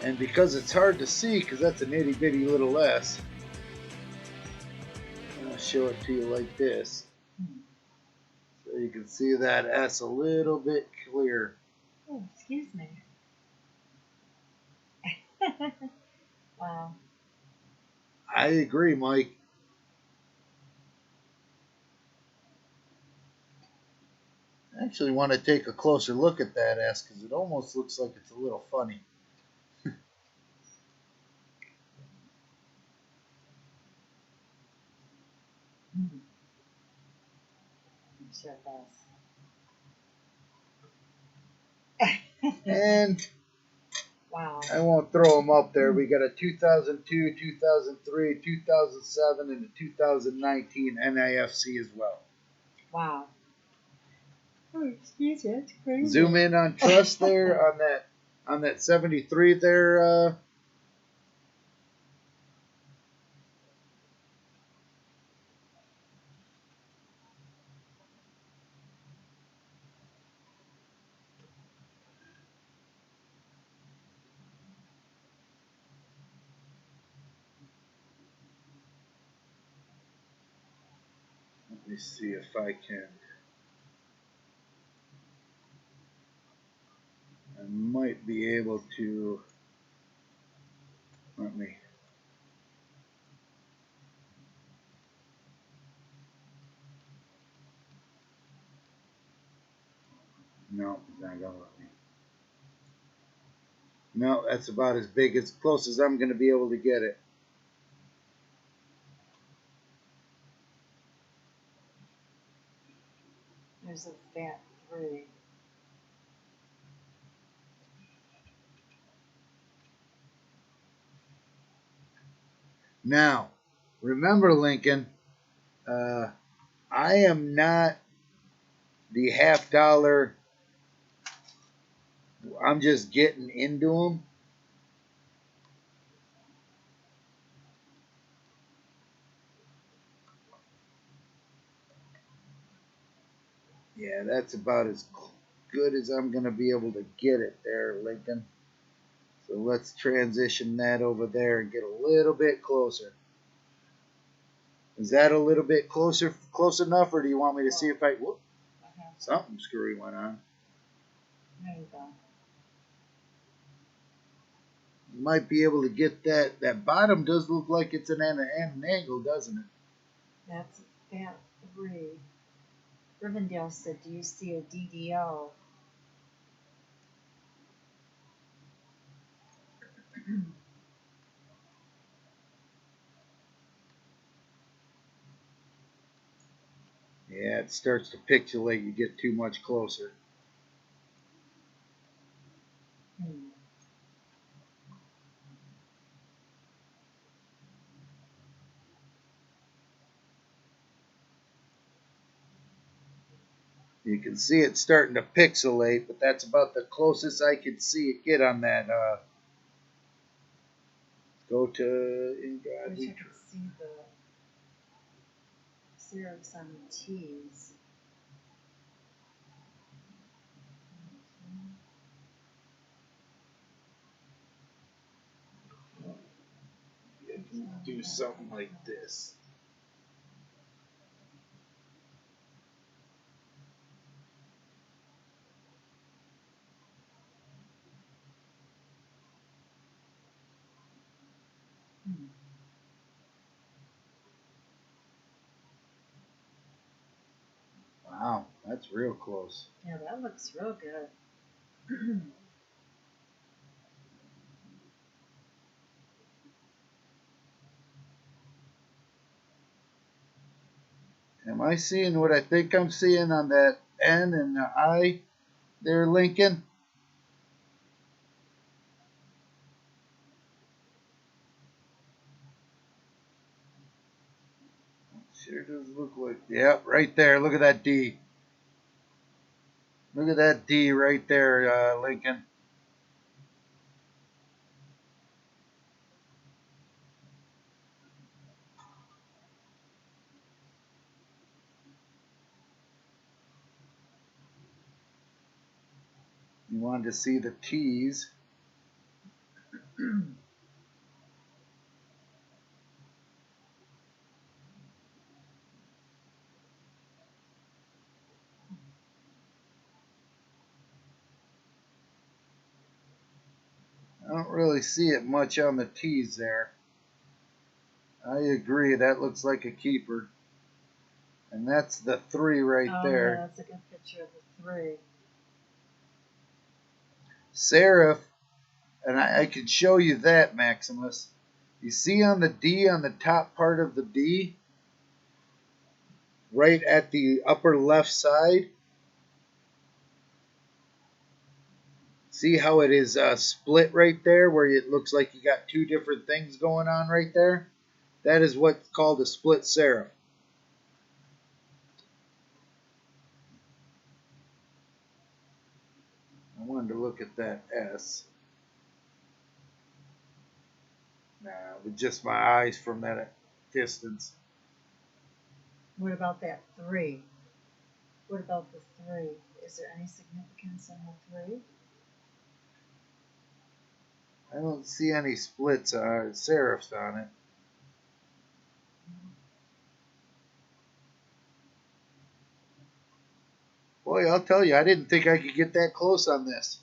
And because it's hard to see, because that's an itty bitty little S, I'll show it to you like this. So you can see that S a little bit clear. Oh, excuse me. Wow. I agree, Mike. I actually want to take a closer look at that S because it almost looks like it's a little funny. Sure does. And Wow. I won't throw them up there. We got a 2002, 2003, 2007, and a 2019 NIFC as well. Wow. Oh, excuse me, that's crazy. Zoom in on trust there on that 73 there. Let me see if I can. I might be able to. Let me. No, it's not gonna let me. No, that's about as big as close as I'm gonna be able to get it. There's a fat 3. Now, remember, Lincoln, I am not the $50. I'm just getting into them. Yeah, that's about as good as I'm going to be able to get it there, Lincoln. So let's transition that over there and get a little bit closer. Is that a little bit close enough, or do you want me to see if I... Whoop, something screwy went on. There you go. You might be able to get that. That bottom does look like it's an angle, doesn't it? That's a fat 3. Rivendell said, do you see a DDO? Yeah, it starts to pixelate. You get too much closer. You can see it starting to pixelate, but that's about the closest I could see it get on that. Go to In God Wish I We could Trust. see the serifs on the T's. Do something like this. Wow, that's real close. Yeah, that looks real good. Am I seeing what I think I'm seeing on that N and the I there, Lincoln? Sure does look like. Yeah, right there. Look at that D. Look at that D right there, Lincoln. You wanted to see the T's. I don't really see it much on the T's there. I agree. That looks like a keeper. And that's the 3 right there. Yeah, that's a good picture of the 3. Serif, and I could show you that, Maximus. You see on the D, on the top part of the D, right at the upper left side. See how it is split right there, where it looks like you got two different things going on right there? That is what's called a split serif. I wanted to look at that S. Nah, with just my eyes from that distance. What about that 3? What about the 3? Is there any significance in the 3? I don't see any splits serifs on it. Boy, I'll tell you, I didn't think I could get that close on this.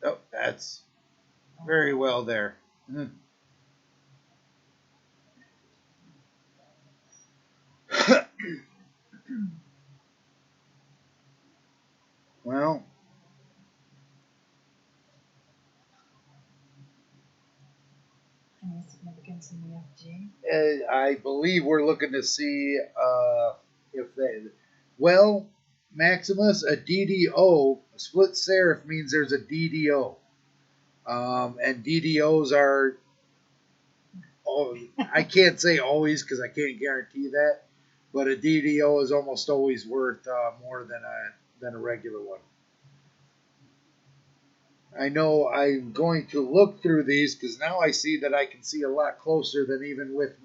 Oh, that's very well there. Well, Any significance in the FG? I believe we're looking to see if they. Well, Maximus, a DDO, a split serif means there's a DDO. And DDOs are, oh, I can't say always because I can't guarantee that, but a DDO is almost always worth more than a regular one. I know I'm going to look through these because now I see that I can see a lot closer than even with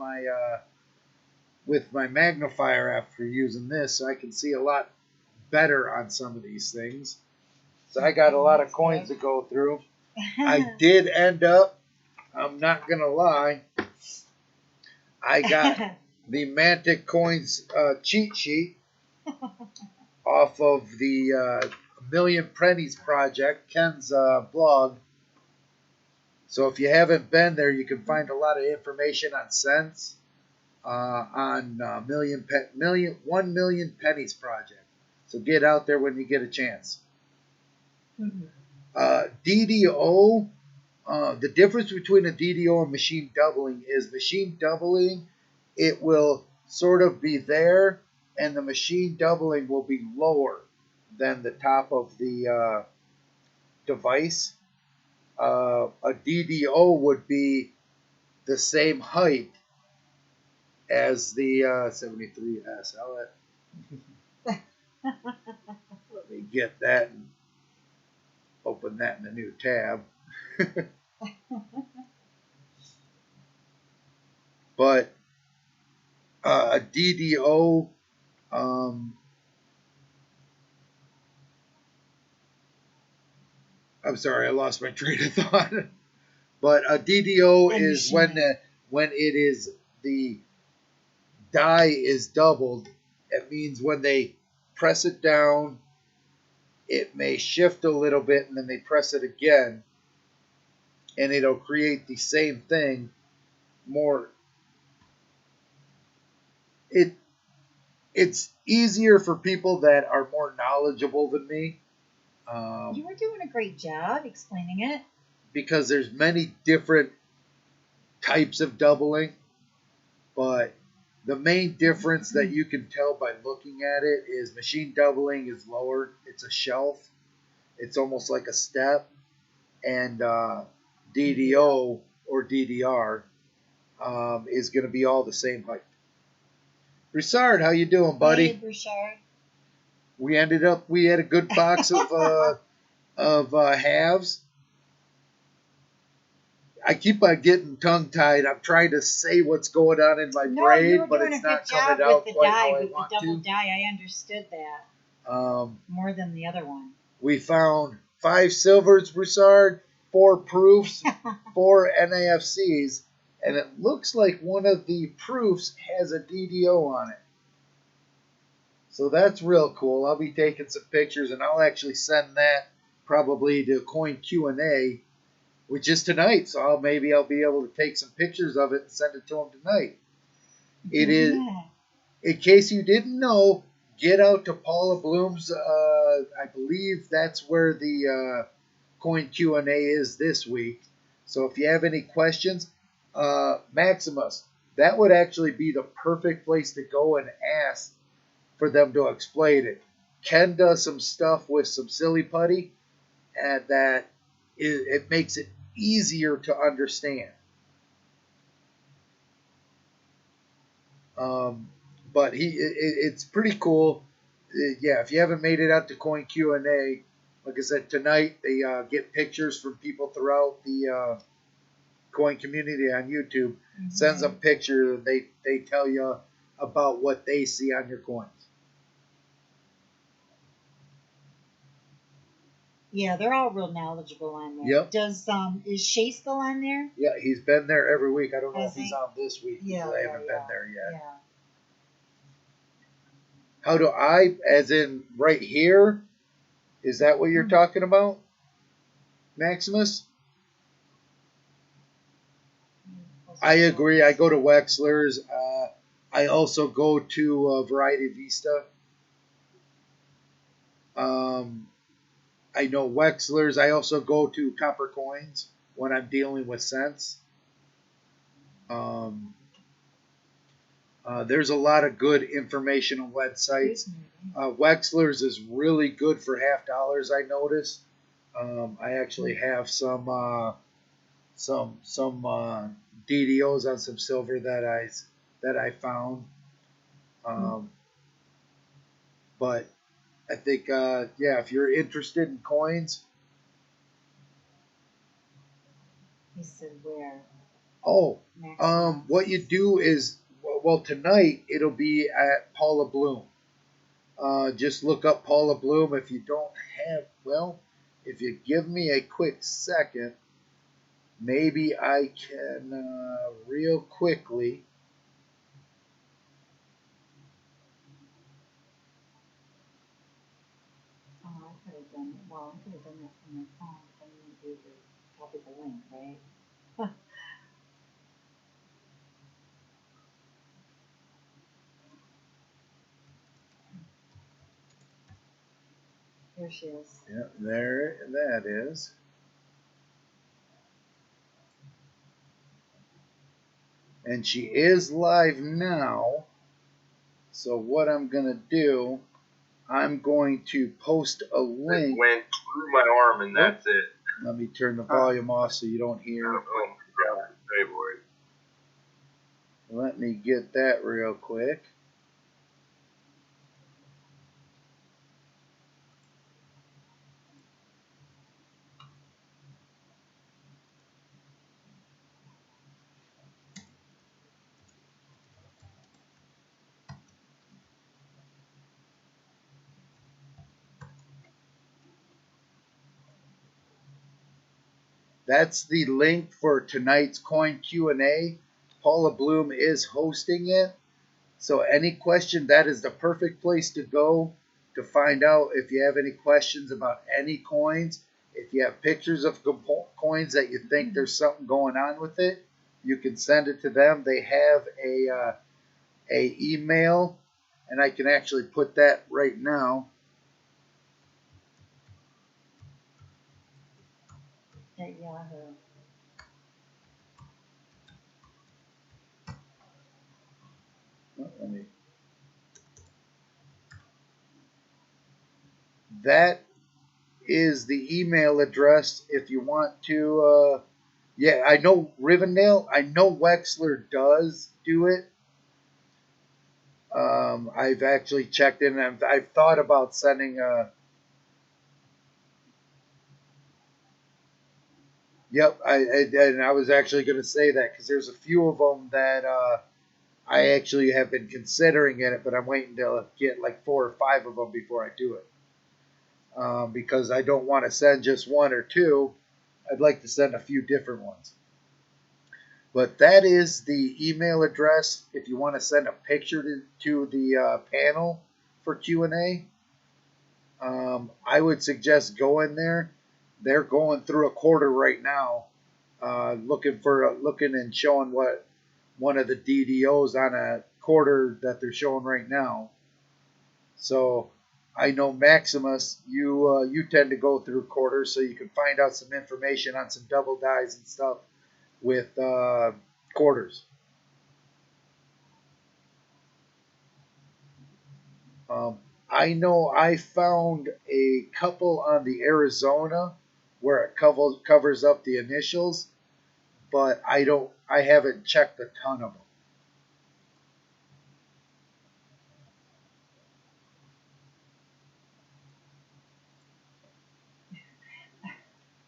my magnifier after using this. So I can see a lot better on some of these things. So I got a lot of coins to go through. I did end up, I'm not going to lie, I got the Mantic Coins cheat sheet off of the Million Pennies Project, Ken's blog. So if you haven't been there, you can find a lot of information on cents on 1 Million Pennies Project. So get out there when you get a chance. DDO, the difference between a DDO and machine doubling is machine doubling, it will sort of be there, and the machine doubling will be lower than the top of the device. A DDO would be the same height as the 73S. Let me get that and open that in a new tab. But a DDO, I'm sorry, I lost my train of thought. But a DDO is when it is the die is doubled. It means when they press it down, it may shift a little bit, and then they press it again, and it'll create the same thing. More, it's easier for people that are more knowledgeable than me. You were doing a great job explaining it. Because there's many different types of doubling, but the main difference that you can tell by looking at it is machine doubling is lower. It's a shelf. It's almost like a step. And DDO or DDR is going to be all the same height. Broussard, how you doing, buddy? Hey, Broussard. We had a good box of halves. I keep on getting tongue-tied. I'm trying to say what's going on in my brain, but it's not coming out quite how I want to. With the double die, I understood that more than the other one. We found 5 silvers, Broussard, 4 proofs, 4 NAFCs, and it looks like one of the proofs has a DDO on it. So that's real cool. I'll be taking some pictures, and I'll actually send that probably to Coin Q&A which is tonight. So maybe I'll be able to take some pictures of it and send it to him tonight. It is, Yeah. in case you didn't know, get out to Paula Bloom's. I believe that's where the coin Q&A is this week. So if you have any questions, Maximus, that would actually be the perfect place to go and ask for them to explain it. Ken does some stuff with some silly putty, and it makes it easier to understand. But it's pretty cool. Yeah, if you haven't made it out to Coin Q&A, like I said, tonight they get pictures from people throughout the coin community on YouTube. Mm-hmm. Sends them pictures, and they tell you about what they see on your coins. Yeah, they're all real knowledgeable on there. Yep. Is Shay still on there? Yeah, he's been there every week. I don't know Has if he's he? on this week Yeah, because I haven't been there yet. Yeah. How do I, as in right here? Is that what you're talking about, Maximus? I agree. I go to Wexler's. I also go to Variety Vista. I know Wexler's. I also go to Copper Coins when I'm dealing with cents. There's a lot of good informational websites. Wexler's is really good for $half. I noticed. I actually have some DDOs on some silver that I found. But I think if you're interested in coins. He said where? Oh, what you do is, well, tonight it'll be at Paula Bloom. Just look up Paula Bloom. If you don't have, if you give me a quick second, maybe I can real quickly. Oh, I could have done it. Well, I could have done that from my phone. Then you would be able to copy the link, right? Here she is. Yeah, there that is. And she is live now. So what I'm going to do, I'm going to post a link. It went through my arm and that's it. Let me turn the volume off so you don't hear. Let me get that real quick. That's the link for tonight's Coin Q&A. Paula Bloom is hosting it. So any question, that is the perfect place to go to find out if you have any questions about any coins. If you have pictures of coins that you think there's something going on with it, you can send it to them. They have a email, and I can actually put that right now. At Yahoo. That is the email address if you want to. Yeah, I know Rivendell. I know Wexler does do it. I've actually checked in, and I've thought about sending a. Yep, and I was actually going to say that because there's a few of them that I actually have been considering in it, but I'm waiting to get like 4 or 5 of them before I do it. Because I don't want to send just 1 or 2. I'd like to send a few different ones. But that is the email address if you want to send a picture to the panel for Q&A. I would suggest going there. They're going through a quarter right now, looking and showing what one of the DDOs on a quarter that they're showing right now. So I know Maximus, you tend to go through quarters so you can find out some information on some double dies and stuff with quarters. I know I found a couple on the Arizona where it covers up the initials, but I haven't checked a ton of them.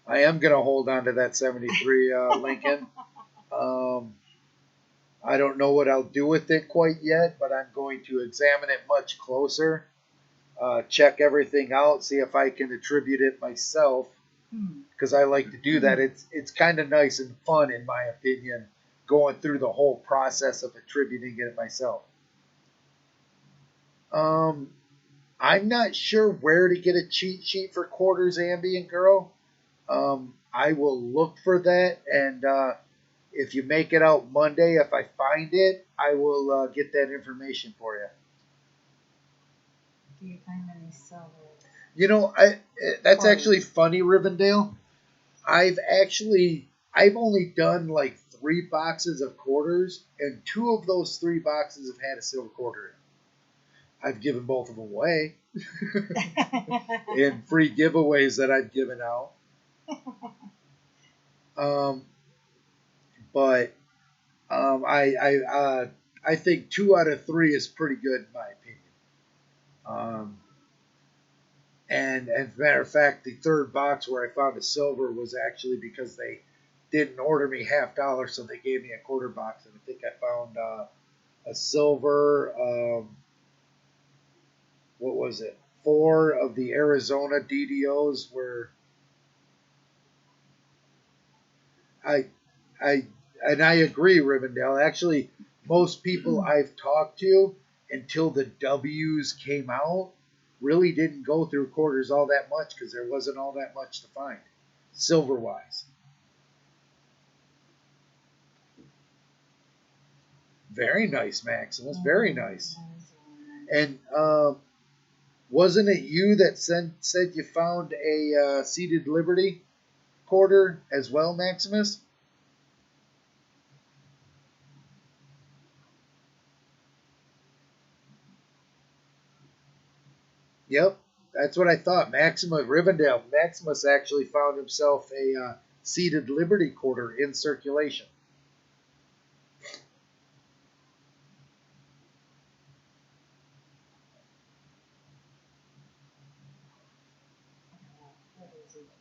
I am going to hold on to that 73 Lincoln. I don't know what I'll do with it quite yet, but I'm going to examine it much closer, check everything out, see if I can attribute it myself, because I like to do that. It's kind of nice and fun, in my opinion, going through the whole process of attributing it myself. I'm not sure where to get a cheat sheet for quarters, ambient girl. I will look for that, and if you make it out Monday, if I find it, I will get that information for you. Do you find any silver? You know, that's actually funny, Rivendell. I've only done like 3 boxes of quarters, and 2 of those 3 boxes have had a silver quarter in. I've given both of them away in free giveaways that I've given out. But I think 2 out of 3 is pretty good in my opinion. And as a matter of fact, the 3rd box where I found a silver was actually because they didn't order me $50, so they gave me a quarter box, and I think I found a silver. What was it? 4 of the Arizona DDOs were. I agree, Rivendell. Actually, most people I've talked to until the W's came out really didn't go through quarters all that much because there wasn't all that much to find, silver-wise. Very nice, Maximus. Very nice. And wasn't it you that said you found a Seated Liberty quarter as well, Maximus? Yep, that's what I thought. Maximus Rivendell. Maximus actually found himself a Seated Liberty quarter in circulation.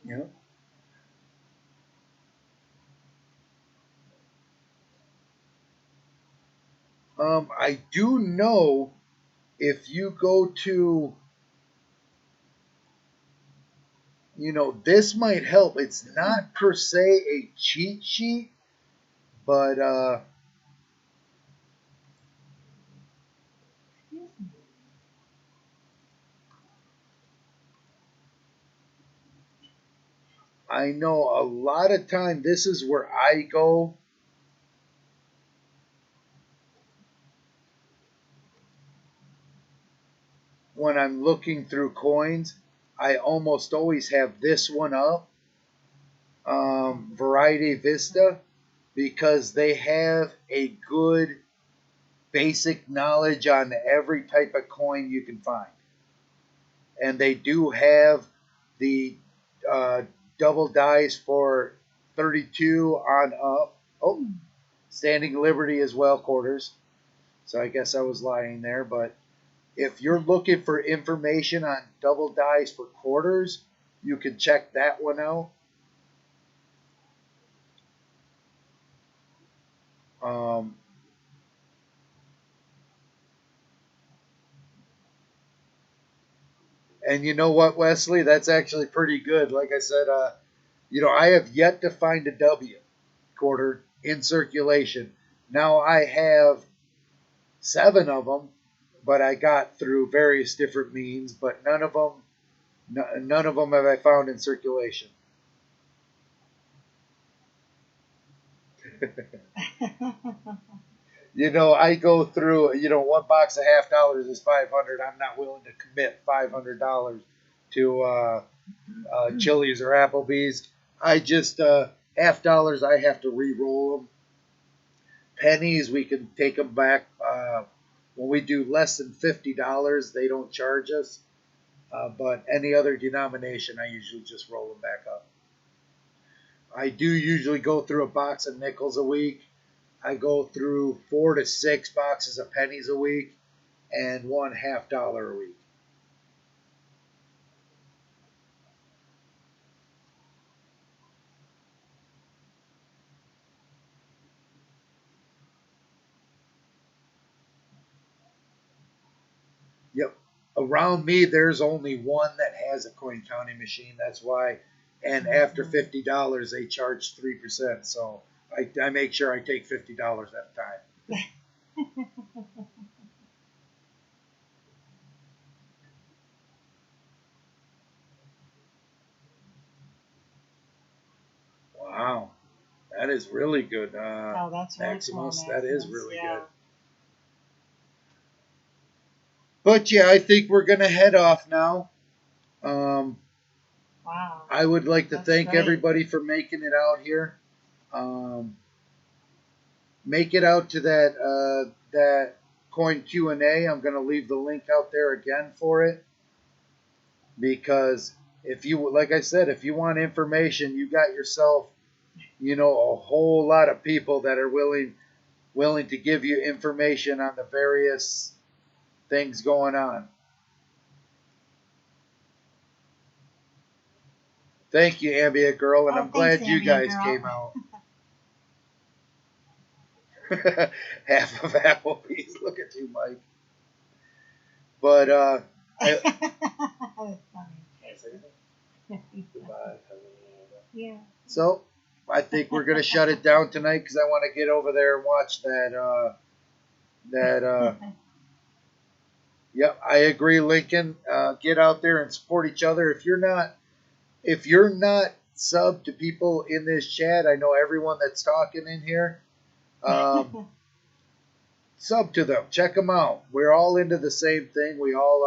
Yep. I do know if you go to, this might help. It's not per se a cheat sheet, but I know a lot of time this is where I go when I'm looking through coins. I almost always have this one up, Variety Vista, because they have a good basic knowledge on every type of coin you can find. And they do have the double dice for 32 on up. Oh, Standing Liberty as well, quarters. So I guess I was lying there. But if you're looking for information on double dice for quarters, you can check that one out. And you know what, Wesley? That's actually pretty good. Like I said, I have yet to find a W quarter in circulation. Now I have 7 of them, but I got through various different means, but none of them have I found in circulation. You know, I go through, you know, one box of $50 is $500. I'm not willing to commit $500 to Chili's or Applebee's. I just, $50, I have to re-roll them. Pennies, we can take them back. When we do less than $50, they don't charge us. But any other denomination, I usually just roll them back up. I do usually go through a box of nickels a week. I go through 4 to 6 boxes of pennies a week and one $50 a week. Yep. Around me, there's only one that has a coin counting machine. That's why. And after $50, they charge 3%. So I make sure I take $50 at a time. Wow. That is really good. Oh, that's really Maximus, cool, that is Maximus, really yeah. good. But yeah, I think we're going to head off now. Wow. I would like to That's thank great. everybody for making it out here. Make it out to that coin Q&A. I'm going to leave the link out there again for it, because if you, like I said, if you want information, you got yourself, you know, a whole lot of people that are willing to give you information on the various things going on. Thank you, Ambia Girl, and Oh, I'm glad thanks, you Ambient guys Girl. came out. Half of Applebee's. Look at you, Mike. But That's funny. Yeah. so I think we're gonna shut it down tonight because I want to get over there and watch that. Yep, I agree, Lincoln. Get out there and support each other. If you're not sub to people in this chat, I know everyone that's talking in here. Sub to them. Check them out. We're all into the same thing. We all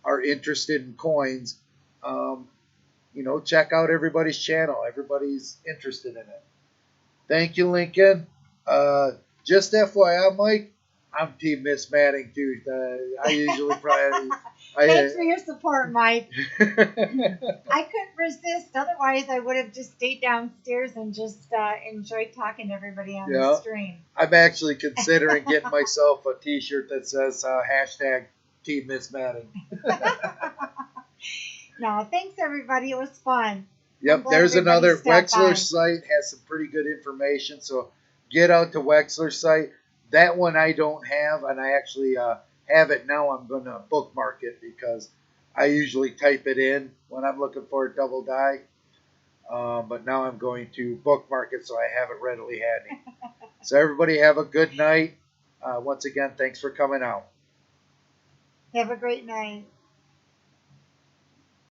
are interested in coins. You know, check out everybody's channel. Everybody's interested in it. Thank you, Lincoln. Just FYI, Mike, I'm Team Miss Manning too. I usually probably. Thanks for your support, Mike. I couldn't resist. Otherwise, I would have just stayed downstairs and just enjoyed talking to everybody on the stream. I'm actually considering getting myself a T-shirt that says hashtag Team Miss Manning. No, thanks everybody. It was fun. Yep, there's another. Wexler's site has some pretty good information, so get out to Wexler's site. That one I don't have, and I actually have it now. I'm going to bookmark it because I usually type it in when I'm looking for a double die. But now I'm going to bookmark it so I have it readily handy. So everybody have a good night. Once again, thanks for coming out. Have a great night.